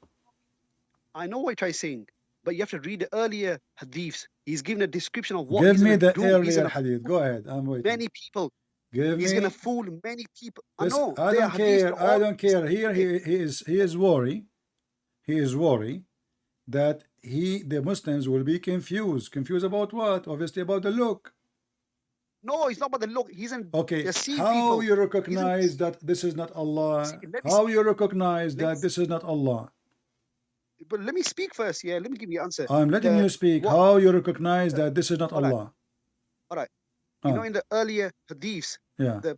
I know what you're saying, but you have to read the earlier hadiths. He's given a description of what Give he's me going to the do. He's earlier going to hadith. Go ahead. I'm waiting. many people. Give He's me. going to fool many people. I Listen, know. I They don't are hadiths. care. I don't care. Here he is worried. He is worried that the Muslims will be confused. Confused about what? Obviously about the look. No, he's not about the look. He's in Okay, deceive how people. you recognize that this is not Allah? See, let me How speak. you recognize Let me that this is not Allah? But let me speak first. Yeah, let me give you an answer. I'm letting you speak. What, How you recognize that this is not all right, Allah? all right. You Ah, know, in the earlier hadiths, yeah. the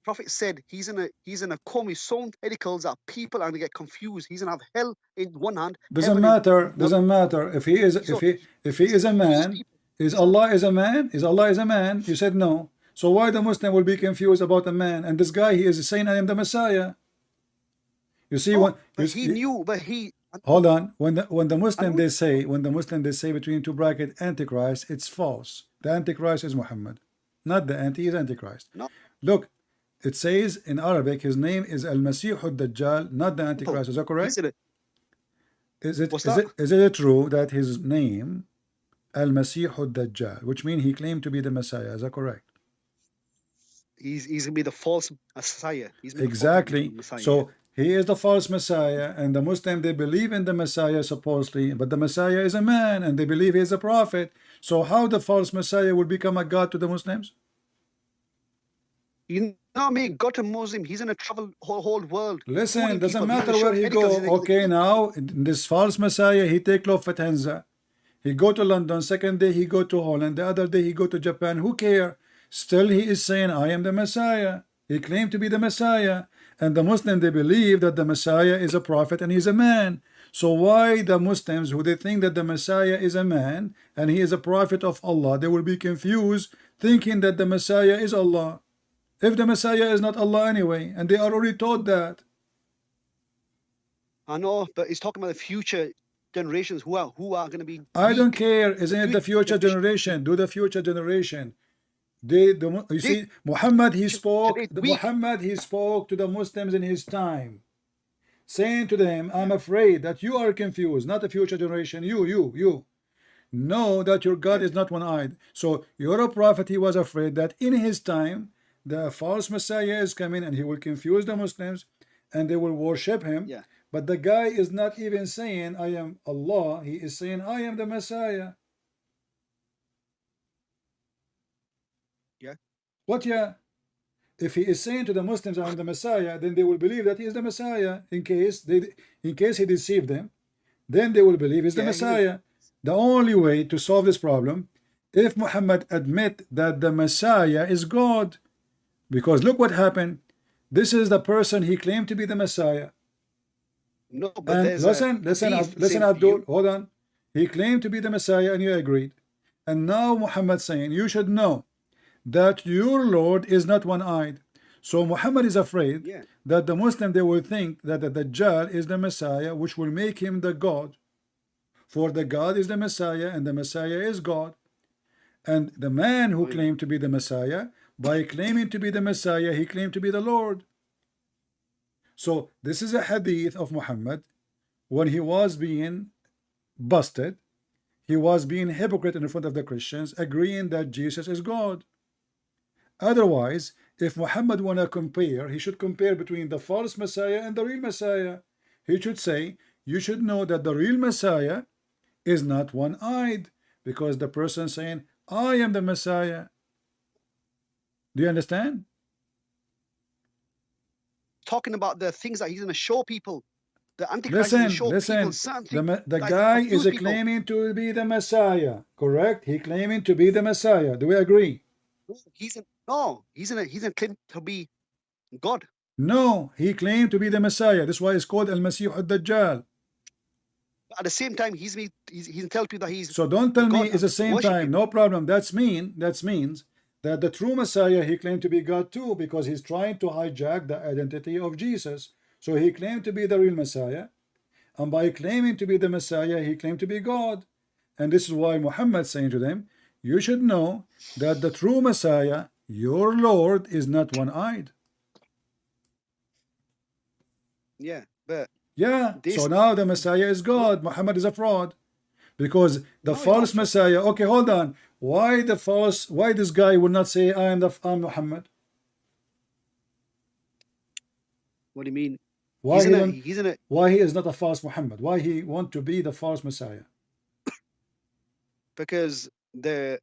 Prophet said he's in a comb with so many tentacles that people are gonna get confused. He's gonna have hell in one hand, Doesn't heaven in matter. one. Doesn't matter if he is So if he is a these man. people, Is Allah is a man? Is Allah is a man? You said no. So why the Muslim will be confused about a man? And this guy, he is saying, I am the Messiah. You see, no, when but he knew, but he. hold on, when the Muslim know- they say between two bracket Antichrist, it's false. The Antichrist is Muhammad, not the anti is Antichrist. No, Look, it says in Arabic his name is Al Masih Ad Dajjal, not the Antichrist. Is that he correct? said it. What's Is that? it true that his name Al Masih Ad Dajjal, which means he claimed to be the Messiah? Is that correct? He's gonna be the false Messiah. He's gonna be the false Exactly. Messiah. So he is the false Messiah, and the Muslim they believe in the Messiah supposedly, but the Messiah is a man, and they believe he is a prophet. So how the false Messiah will become a god to the Muslims? You know me, got a Muslim. He's gonna travel whole world. Listen, fooling doesn't people. He's matter gonna where show he tentacles. go. Okay, now this false Messiah, he take Lufthansa. He go to London. Second day he go to Holland. The other day he go to Japan. Who care? Still he is saying, I am the Messiah. He claimed to be the Messiah. And the Muslim, they believe that the Messiah is a prophet and he's a man. So why the Muslims, who they think that the Messiah is a man and he is a prophet of Allah, they will be confused thinking that the Messiah is Allah, if the Messiah is not Allah anyway, and they are already taught that. I know, but he's talking about the future generations who are going to be. I don't weak. care. Isn't it the future generation? Do the future generation. You see, Muhammad, he spoke to the Muslims in his time, saying to them, I'm afraid that you are confused, not the future generation. You know that your God is not one-eyed. So your prophet, he was afraid that in his time the false Messiah is coming and he will confuse the Muslims and they will worship him. Yeah. But the guy is not even saying I am Allah, he is saying I am the Messiah. Yeah. What? Yeah. If he is saying to the Muslims I am the Messiah, then they will believe that he is the Messiah. In case he deceived them, then they will believe he's the Messiah. The only way to solve this problem, if Muhammad admit that the Messiah is God, because look what happened. This is the person he claimed to be the Messiah. No, but and listen, Abdul, hold on. He claimed to be the Messiah and you agreed. And now Muhammad saying, you should know that your Lord is not one-eyed. So Muhammad is afraid that the Muslim, they will think that the Dajjal is the Messiah, which will make him the God. For the God is the Messiah and the Messiah is God. And the man who claimed to be the Messiah, by claiming to be the Messiah, he claimed to be the Lord. So this is a hadith of Muhammad. When he was being busted, he was being hypocrite in front of the Christians, agreeing that Jesus is God. Otherwise, if Muhammad want to compare, he should compare between the false Messiah and the real Messiah. He should say, you should know that the real Messiah is not one-eyed, because the person saying, I am the Messiah. Do you understand? talking about the things that he's going to show people. The Antichrist is going to show people Listen. certain The things the that guy confuse is people. claiming to be the Messiah, correct? He claiming to be the Messiah. Do we agree? He's in claim to be God. No, he claimed to be the Messiah. That's why it's called Al-Masih al-Dajjal. But at the same time, he's telling people that he's So don't tell me God it's the same worship time. him. No problem. That means that the true Messiah, he claimed to be God too, because he's trying to hijack the identity of Jesus. So he claimed to be the real Messiah, and by claiming to be the Messiah, he claimed to be God. And this is why Muhammad saying to them, you should know that the true Messiah, your Lord, is not one-eyed. Yeah, but Yeah, so this now the Messiah is God. Muhammad is a fraud. Because the no, he's false not. Messiah, okay, hold on. Why this guy would not say I'm Muhammad? What do you mean? Why Why he is not a false Muhammad? Why he want to be the false Messiah? because the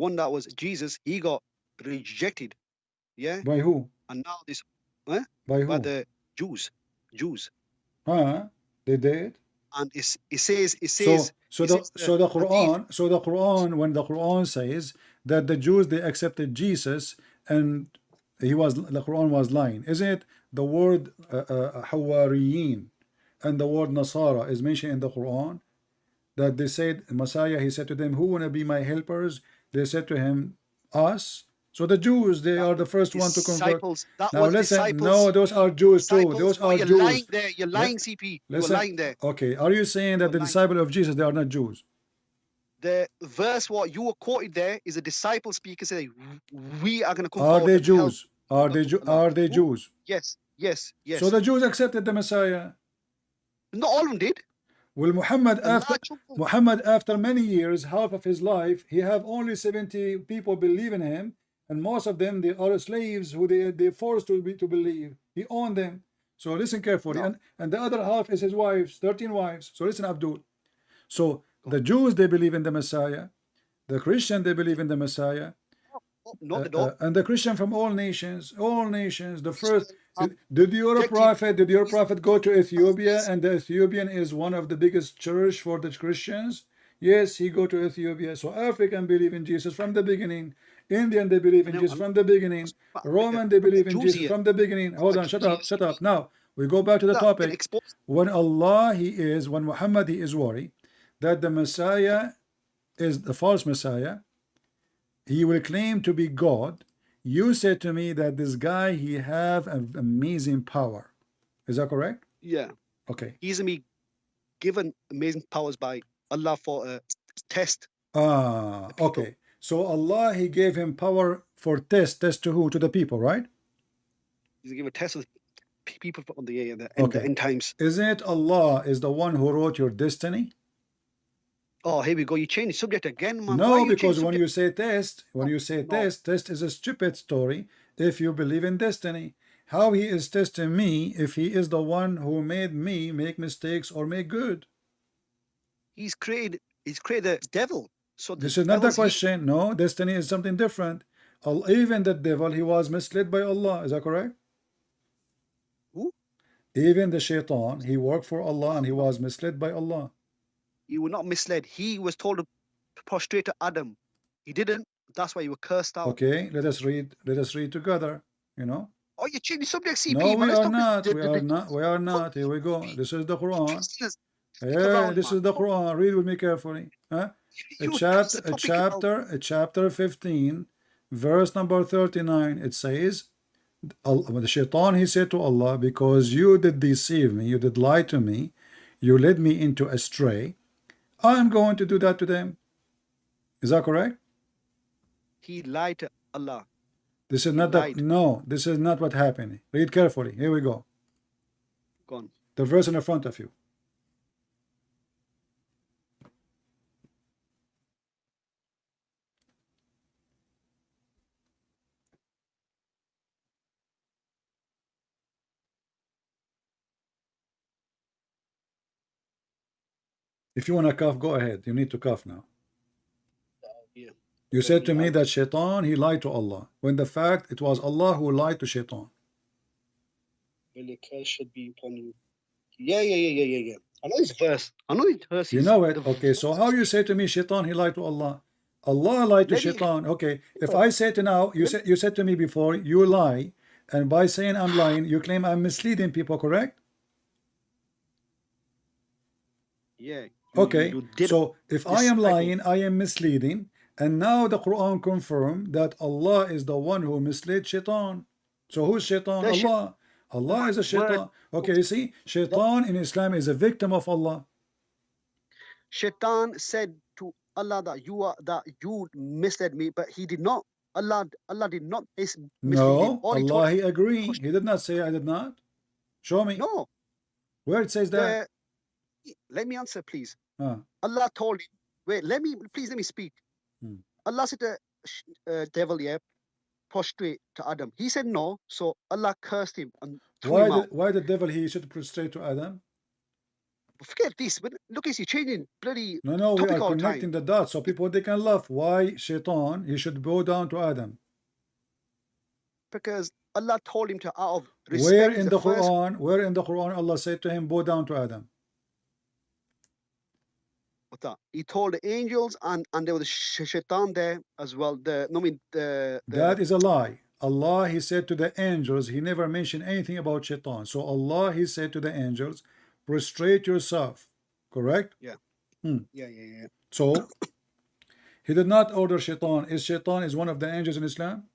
one that was Jesus, he got rejected. Yeah. By who? And now this By by who? the Jews. They did. And it says The Quran, when the Quran says that the Jews, they accepted Jesus, and the Quran was lying, isn't it? The word Hawariyin and the word Nasara is mentioned in the Quran, that they said Messiah, he said to them, who wanna be my helpers? They said to him, us. So the Jews, they are the first one to convert. Now listen, no, those are Jews too. Those are you're Jews. lying there. You're lying, CP. You're lying there. Okay, are you saying that the disciple of Jesus, they are not Jews? The verse what you were quoted there is a disciple speaker saying, we are going to come Are forward they and help. Jews? Are they Jews? Yes. So the Jews accepted the Messiah. Not all of them did. Well, Muhammad, after many years, half of his life, he have only 70 people believe in him, and most of them, they are slaves who they forced to believe. He owned them. So listen carefully. No. And the other half is his wives, 13 wives. So listen, Abdul. So the Jews, they believe in the Messiah. The Christian, they believe in the Messiah. Not at all. And the Christian from all nations. The first, did your prophet go to Ethiopia, and the Ethiopian is one of the biggest church for the Christians? Yes, he go to Ethiopia. So African believe in Jesus from the beginning. Indian, they believe in Jesus from the beginning. Roman, they believe in Jesus from the beginning. Hold on, shut up. Now we go back to the topic. When when Muhammad, he is worried that the Messiah is the false Messiah, he will claim to be God. You said to me that this guy, he have an amazing power. Is that correct? Yeah. Okay. He's going to be given amazing powers by Allah for a test. Okay. So Allah, he gave him power for test to who? To the people, right? He's going to give a test of people on the end times. Isn't it Allah is the one who wrote your destiny? Oh, here we go. You change the subject again, man. No, because when you say test, test is a stupid story if you believe in destiny. How he is testing me if he is the one who made me make mistakes or make good? He's created a devil. So this is not the question. No, destiny is something different. Even the devil, he was misled by Allah. Is that correct? Who? Even the shaitan, he worked for Allah and he was misled by Allah. You were not misled. He was told to prostrate to Adam. He didn't. That's why you were cursed out. Okay, let us read together, you know. Oh, you changed the subject, CP. No, we are not. Here we go. This is the Quran. Yeah, this is the Quran. Read with me carefully. Chapter 15, verse number 39. It says, the shaitan, he said to Allah, because you did deceive me, you did lie to me, you led me into astray, I'm going to do that to them. Is that correct? He lied to Allah. This is not this is not what happened. Read carefully. Here we go. Go on. The verse in the front of you. If you want to cough, go ahead. You need to cough now. Yeah. You said to me that shaitan, he lied to Allah, when the fact it was Allah who lied to shaitan. Well, a curse should be upon you. Yeah. I know this verse. I know this verse. You is know it. the Okay, so how you say to me, Shaitan, he lied to Allah? Allah lied to Let me- Shaitan. Okay, if I say to now, you said to me before, you lie, and by saying I'm lying, you claim I'm misleading people, correct? Yeah. Okay, You did so if I am despite me. lying, I am misleading, and now the Quran confirmed that Allah is the one who misled Shaitan. So who's Shaitan? The shit- Allah. Allah is a word Shaitan. Okay, you see, Shaitan in Islam is a victim of Allah. Shaitan said to Allah that you misled me, but he did not. Allah did not mislead him. No, All he told Allah, he agree. He did not say I did not. Show me no. where it says that. Let me answer, please. Huh. Allah told him. Wait, let me speak. Hmm. Allah said to devil, yeah, prostrate to Adam. He said no, so Allah cursed him and threw him out. Why the devil he should prostrate to Adam? Forget this, but look, he's changing bloody No, we topic are all the connecting time. the dots so people they can laugh. Why Shaitan he should bow down to Adam? Because Allah told him to, out of Where respect, in the Quran Allah said to him, bow down to Adam? He told the angels, and there was Shaitan there as well. That is a lie. Allah he said to the angels, he never mentioned anything about Shaitan. So Allah he said to the angels, prostrate yourself. Correct? Yeah. Hmm. Yeah. So he did not order Shaitan. Is Shaitan is one of the angels in Islam?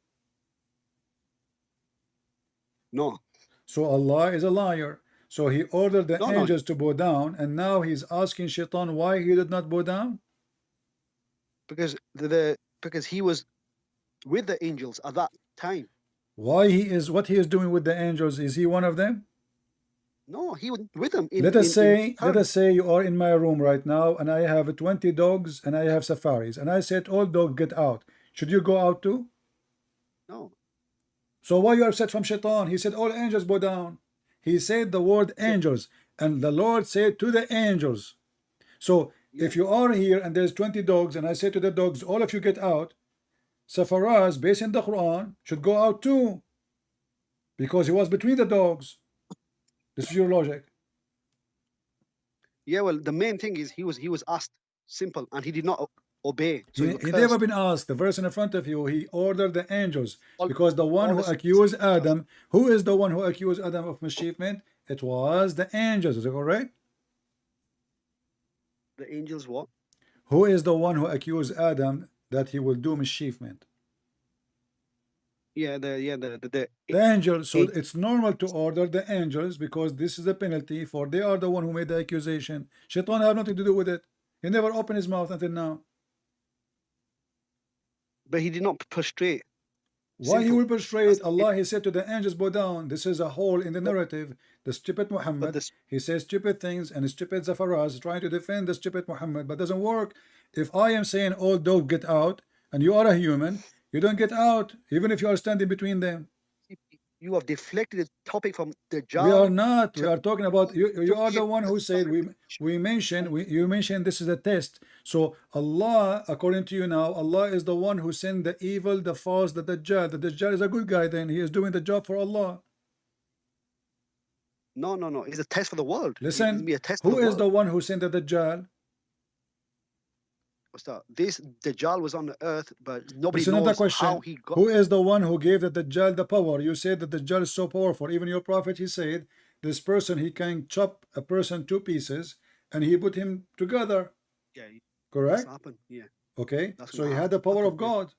No. So Allah is a liar. So he ordered the No. angels to bow down, and now he's asking Shaitan why he did not bow down? Because because he was with the angels at that time. What he is doing with the angels? Is he one of them? No, he was with them. Let us say you are in my room right now, and I have 20 dogs, and I have safaris, and I said all dogs get out. Should you go out too? No. So why you are upset from Shaitan? He said all angels bow down. He said the word angels, and the Lord said to the angels. So if you are here and there's 20 dogs, and I say to the dogs, all of you get out, Safaraz, based in the Quran, should go out too, because he was between the dogs. This is your logic. Yeah, well, the main thing is he was asked simple, and he did not obey. So He never been asked. The verse in front of you, he ordered the angels, because the one who accused Adam, who is the one who accused Adam of mischievement? It was the angels. Is that correct? The angels what? Who is the one who accused Adam that he will do mischievement? Yeah, the angels. So it's normal to order the angels, because this is the penalty for they are the one who made the accusation. Shaitan have nothing to do with it. He never opened his mouth until now. But he did not prostrate. Why he will prostrate? Allah he said to the angels bow down. This is a hole in the narrative. The stupid Muhammad, he says stupid things, and stupid Zafaraz trying to defend the stupid Muhammad, but doesn't work. If I am saying all dogs get out, and you are a human, you don't get out, even if you are standing between them. You have deflected the topic from the job. We are not. We are talking about you. You are the one who said you mentioned this is a test. So Allah, according to you now, Allah is the one who sent the evil, the false, the Dajjal. The Dajjal is a good guy. Then he is doing the job for Allah. No. It's a test for the world. Listen, who is the one who sent the Dajjal? This Dajjal was on the earth, but nobody knows how he got. Who is the one who gave the Dajjal the power? You said that the Dajjal is so powerful. Even your prophet, he said, this person, he can chop a person to pieces, and he put him together. Yeah. Correct? Yeah. Okay. So he had the power of God.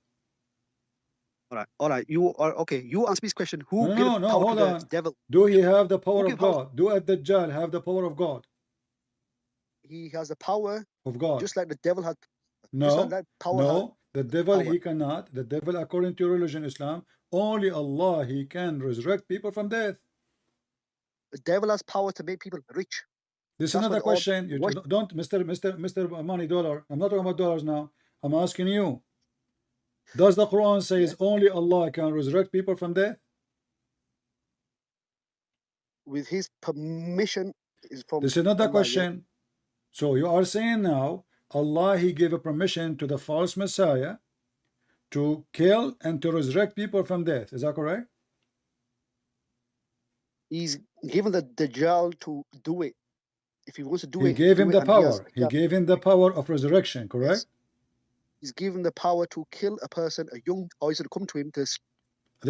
All right. You are okay. You answer this question. Who gave power hold to on. the devil? Do he have the power of God? Do a Dajjal have the power of God? He has the power of God, just like the devil had. No, the devil he cannot. The devil, according to religion Islam, only Allah he can resurrect people from death. The devil has power to make people rich. This is another question. You don't, Mr. Money Dollar. I'm not talking about dollars now. I'm asking you. Does the Quran says only Allah can resurrect people from death? With His permission is from. This is another question. Yeah. So you are saying now, Allah he gave a permission to the false Messiah to kill and to resurrect people from death. Is that correct? He's given the Dajjal to do it. If he wants to do He it, gave do him it, the and he has, power. He gave him the power of resurrection, correct? yes, he's given the power to kill a person, a young, or he's going to come to him to This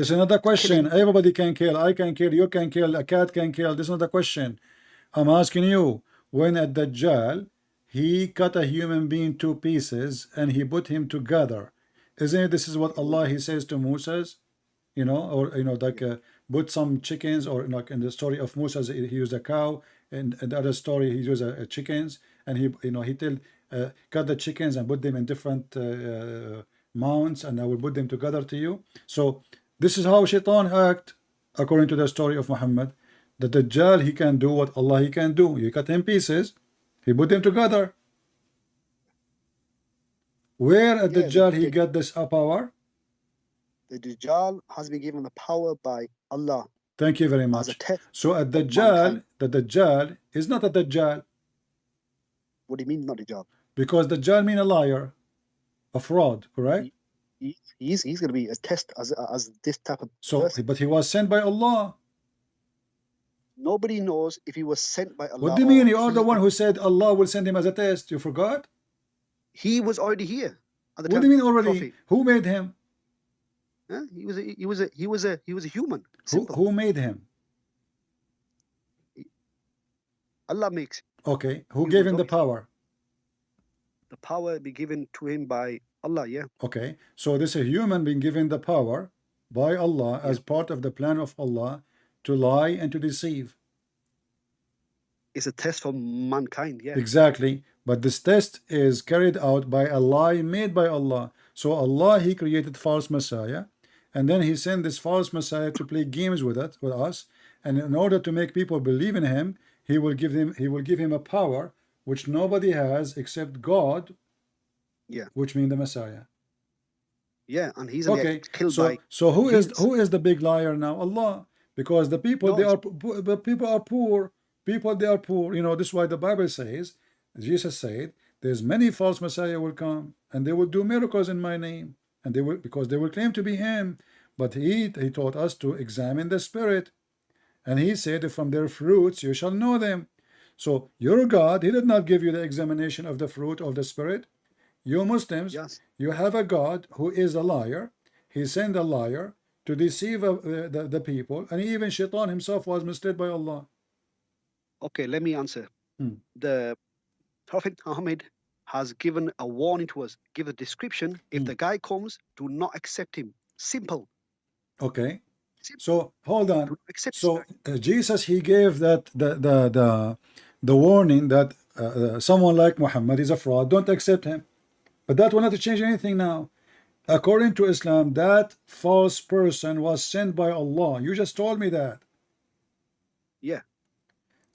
is another kill question. him. Everybody can kill. I can kill. You can kill. A cat can kill. This is not a question. I'm asking you. When at Dajjal, he cut a human being to pieces and he put him together. Isn't it? This is what Allah He says to Moses. You know, or like put some chickens, or like in the story of Moses, he used a cow, and in the other story he used chickens, and he tell cut the chickens and put them in different mounds, and I will put them together to you. So this is how Shaitan act according to the story of Muhammad. The Dajjal, he can do what Allah he can do. He cut in pieces, he put them together. Where at Dajjal he got this power? The Dajjal has been given the power by Allah. Thank you very much. So at Dajjal, the Dajjal is not a Dajjal. What do you mean not Dajjal? Because Dajjal mean a liar, a fraud, correct? He's going to be a test as this type of person. But he was sent by Allah. Nobody knows if he was sent by Allah. What do you mean? You are the one who said Allah will send him as a test. You forgot? He was already here. What do you mean already? Prophet. Who made him? Huh? He was a human. Who made him? Allah makes. Okay. Who gave him the power? The power be given to him by Allah, yeah. Okay. So this is a human being given the power by Allah as part of the plan of Allah to lie and to deceive. It's a test for mankind, yeah. Exactly. But this test is carried out by a lie made by Allah. So Allah, He created false Messiah, and then He sent this false Messiah to play games with us. And in order to make people believe in Him, He will give him a power which nobody has except God. Yeah. Which means the Messiah. Yeah, and He's okay. Killed by. So who is the big liar now? Allah. Because the people people are poor. People, they are poor. This is why the Bible says, Jesus said, there's many false Messiah will come, and they will do miracles in my name, and because they will claim to be Him. But He taught us to examine the spirit, and He said, from their fruits you shall know them. So your God, He did not give you the examination of the fruit of the spirit. You Muslims, you have a God who is a liar. He sent a liar to deceive the people, and even Shaitan himself was misled by Allah. Okay, let me answer. The Prophet Muhammad has given a warning to us. Give a description. If the guy comes, do not accept him. Simple. Okay. Simple. So hold on. So Jesus, He gave that the warning that someone like Muhammad is a fraud. Don't accept him. But that will not change anything now. According to Islam, that false person was sent by Allah. You just told me that. Yeah.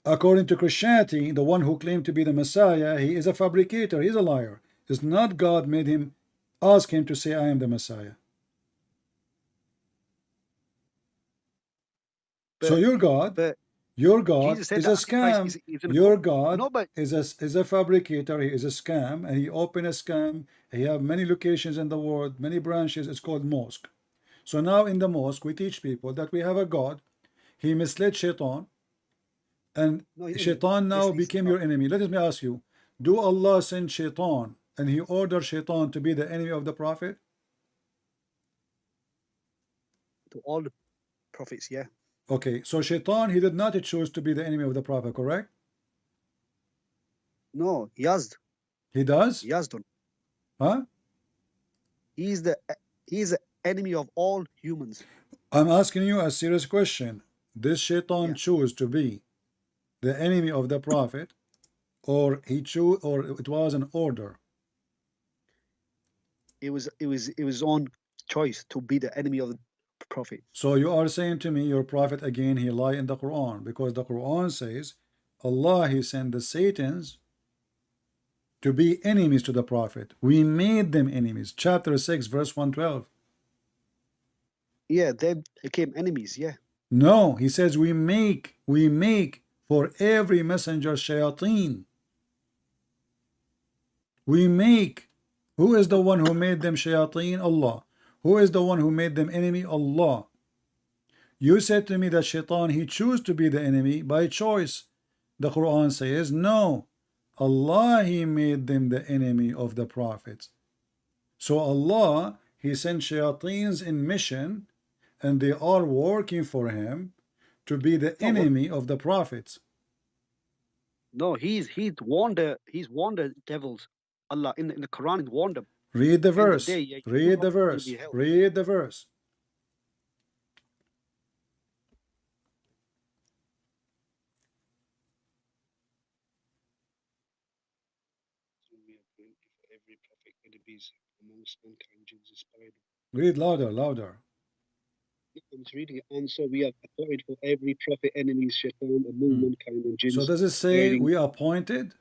According to Christianity, the one who claimed to be the Messiah, he is a fabricator. He's a liar. It's not God made him, ask him to say, I am the Messiah. So your God is a scam. Your God is a fabricator. He is a scam, and he opened a scam. He have many locations in the world, many branches. It's called mosque. So now in the mosque, we teach people that we have a God. He misled Shaitan, and Shaitan now became your enemy. Let me ask you, do Allah send Shaitan and He ordered Shaitan to be the enemy of the Prophet? To all the prophets, yeah. Okay, so Shaitan, he did not choose to be the enemy of the Prophet, correct? No, Yazd. He does? Yazdun. Huh? He's the enemy of all humans. I'm asking you a serious question. Did Shaitan choose to be the enemy of the Prophet, or it was an order? It was his own choice to be the enemy of the Prophet. So you are saying to me, your Prophet again, he lied in the Quran, because the Quran says Allah, He sent the Satans to be enemies to the Prophet. We made them enemies. Chapter 6, verse 112. Yeah, they became enemies, yeah. No, He says we make for every messenger shayateen. We make. Who is the one who made them shayateen? Allah. Who is the one who made them enemy? Allah. You said to me that Shaitan, he chose to be the enemy by choice. The Quran says, no. Allah, he made them the enemy of the prophets. So Allah, he sent shayateens in mission, and they are working for him to be the enemy of the prophets. No, he's warned the devils. Allah in the Quran is warned them. Read the End of verse. day, yeah, you Read will the verse. be held. Read the verse. We are praying for every prophet enemies amongst mankind, jinns inspired. Read louder, louder. I'm just reading it. And so we have appointed for every prophet enemies, shaitan, among mankind and jinns. So does it say we appointed?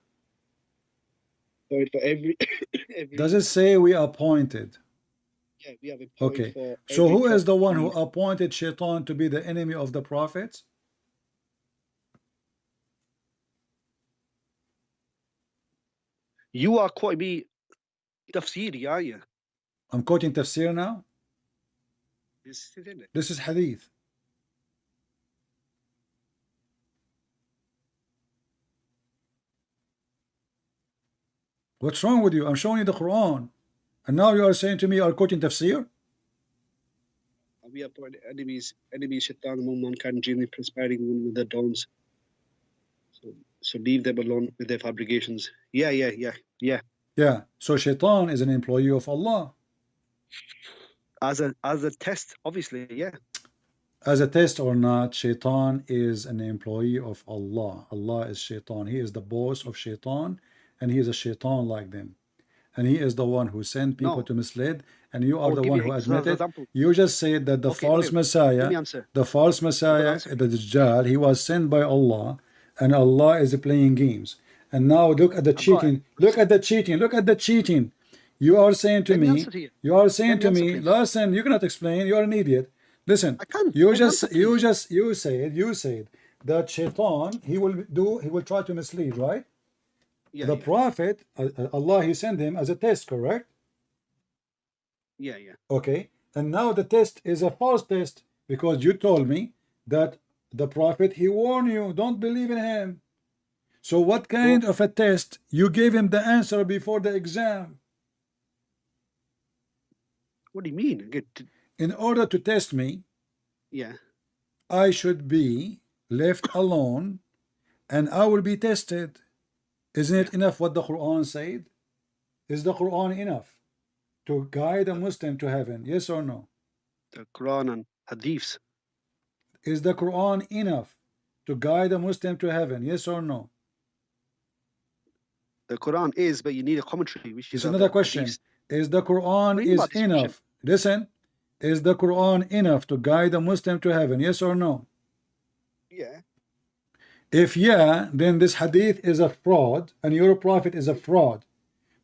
Appointed for every, Does it say we appointed? Yeah, we have appointed Okay. for So every who is the prophet one who enemies. appointed Shaitan to be the enemy of the prophets? You are quoting me tafsiri, are you? I'm quoting tafsir now. This is it. This is hadith. What's wrong with you? I'm showing you the Quran. And now you are saying to me you are quoting tafsir? We appointed enemies, shaitan among mankind and jinns, conspiring with the dawns. So leave them alone with their fabrications. Yeah. Yeah. So Shaitan is an employee of Allah. As a test, obviously, yeah. As a test or not, Shaitan is an employee of Allah. Allah is Shaitan. He is the boss of Shaitan, and he is a Shaitan like them. And he is the one who sent people to mislead, and you are the one who admitted. You just said that the false Messiah, the Dajjal, he was sent by Allah, and Allah is playing games. And now look at the cheating. Look at the cheating. Look at the cheating. You are saying to me, listen, you cannot explain. You are an idiot. Listen, you said that Shaitan, he will try to mislead, right? The prophet, Allah, he sent him as a test, correct? Yeah. Okay, and now the test is a false test because you told me that the prophet, he warned you, don't believe in him. So what kind of a test? You gave him the answer before the exam. What do you mean? In order to test me, I should be left alone and I will be tested. Isn't it enough what the Quran said? Is the Quran enough to guide a Muslim to heaven? Yes or no? The Quran and hadiths. Is the Quran enough to guide a Muslim to heaven? Yes or no? The Quran is, but you need a commentary. Which is another question. Hadiths. Is the Quran is enough? Listen. Is the Quran enough to guide a Muslim to heaven? Yes or no? Yeah. If yeah, then this hadith is a fraud and your prophet is a fraud.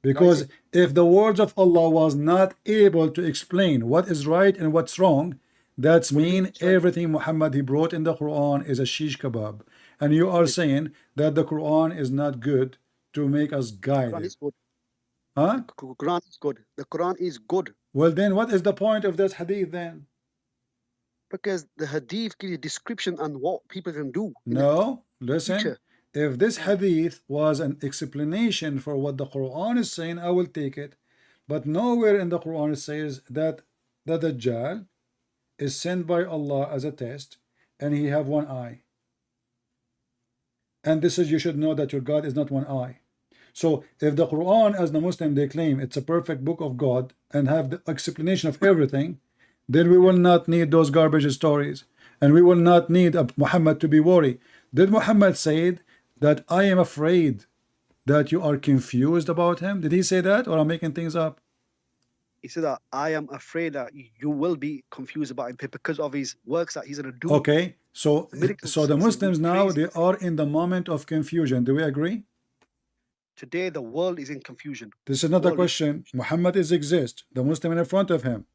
Because if the words of Allah was not able to explain what is right and what's wrong, that's mean everything Muhammad he brought in the Quran is a shish kebab. And you are saying that the Quran is not good to make us guided. Quran is good. Huh? The Quran is good. The Quran is good. Well then what is the point of this hadith then? Because the hadith gives you description on what people can do. No, listen. If this hadith was an explanation for what the Quran is saying, I will take it. But nowhere in the Quran it says that the Dajjal is sent by Allah as a test and he have one eye. And this is, you should know that your God is not one eye. So if the Quran, as the Muslim they claim, it's a perfect book of God and have the explanation of everything, then we will not need those garbage stories. And we will not need Muhammad to be worried. Did Muhammad say that I am afraid that you are confused about him? Did he say that, or I'm making things up? He said that I am afraid that you will be confused about him because of his works that he's going to do. Okay, so the Muslims now, they are in the moment of confusion. Do we agree? Today the world is in confusion. This is another question. Muhammad is exist. The Muslim in front of him.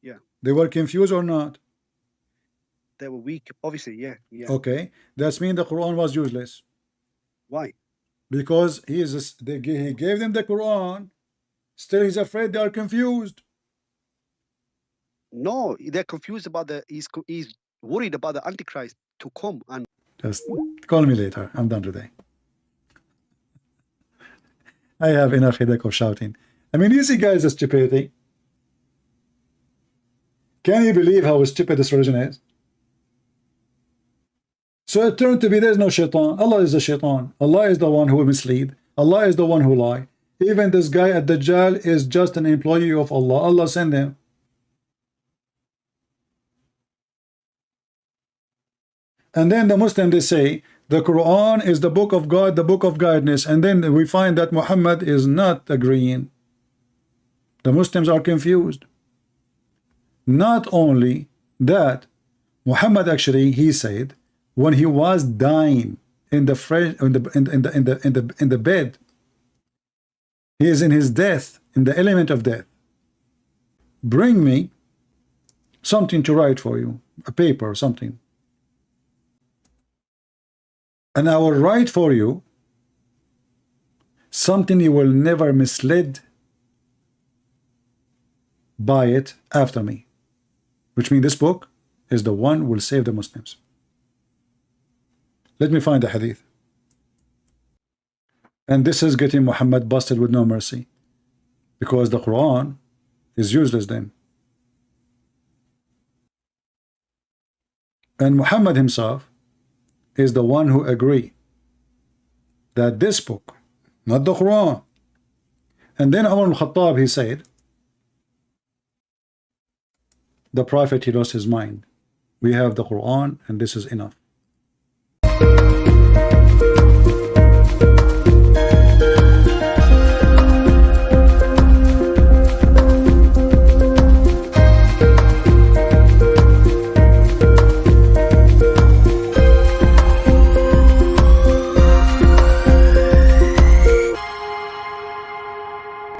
Yeah. They were confused or not? They were weak, obviously. Yeah. Okay, that means the Quran was useless. Why? Because he gave them the Quran. Still, he's afraid they are confused. No, they're confused about he's worried about the Antichrist to come and Just call me later. I'm done today. I have enough headache of shouting. I mean, you see, guys, the stupidity. Can you believe how stupid this religion is? So it turned to be there's no shaitan. Allah is the shaitan. Allah is the one who will mislead. Allah is the one who lie. Even this guy at Dajjal is just an employee of Allah. Allah sent him. And then the Muslim, they say the Quran is the book of God, the book of guidance. And then we find that Muhammad is not agreeing. The Muslims are confused. Not only that, Muhammad actually, he said, when he was dying in the bed, he is in his death, in the element of death. Bring me something to write for you, a paper or something, and I will write for you something you will never misled by it after me, which means this book is the one who will save the Muslims. Let me find the hadith. And this is getting Muhammad busted with no mercy, because the Quran is useless then. And Muhammad himself is the one who agree that this book, not the Quran. And then Umar al-Khattab, he said, the Prophet, he lost his mind. We have the Quran and this is enough.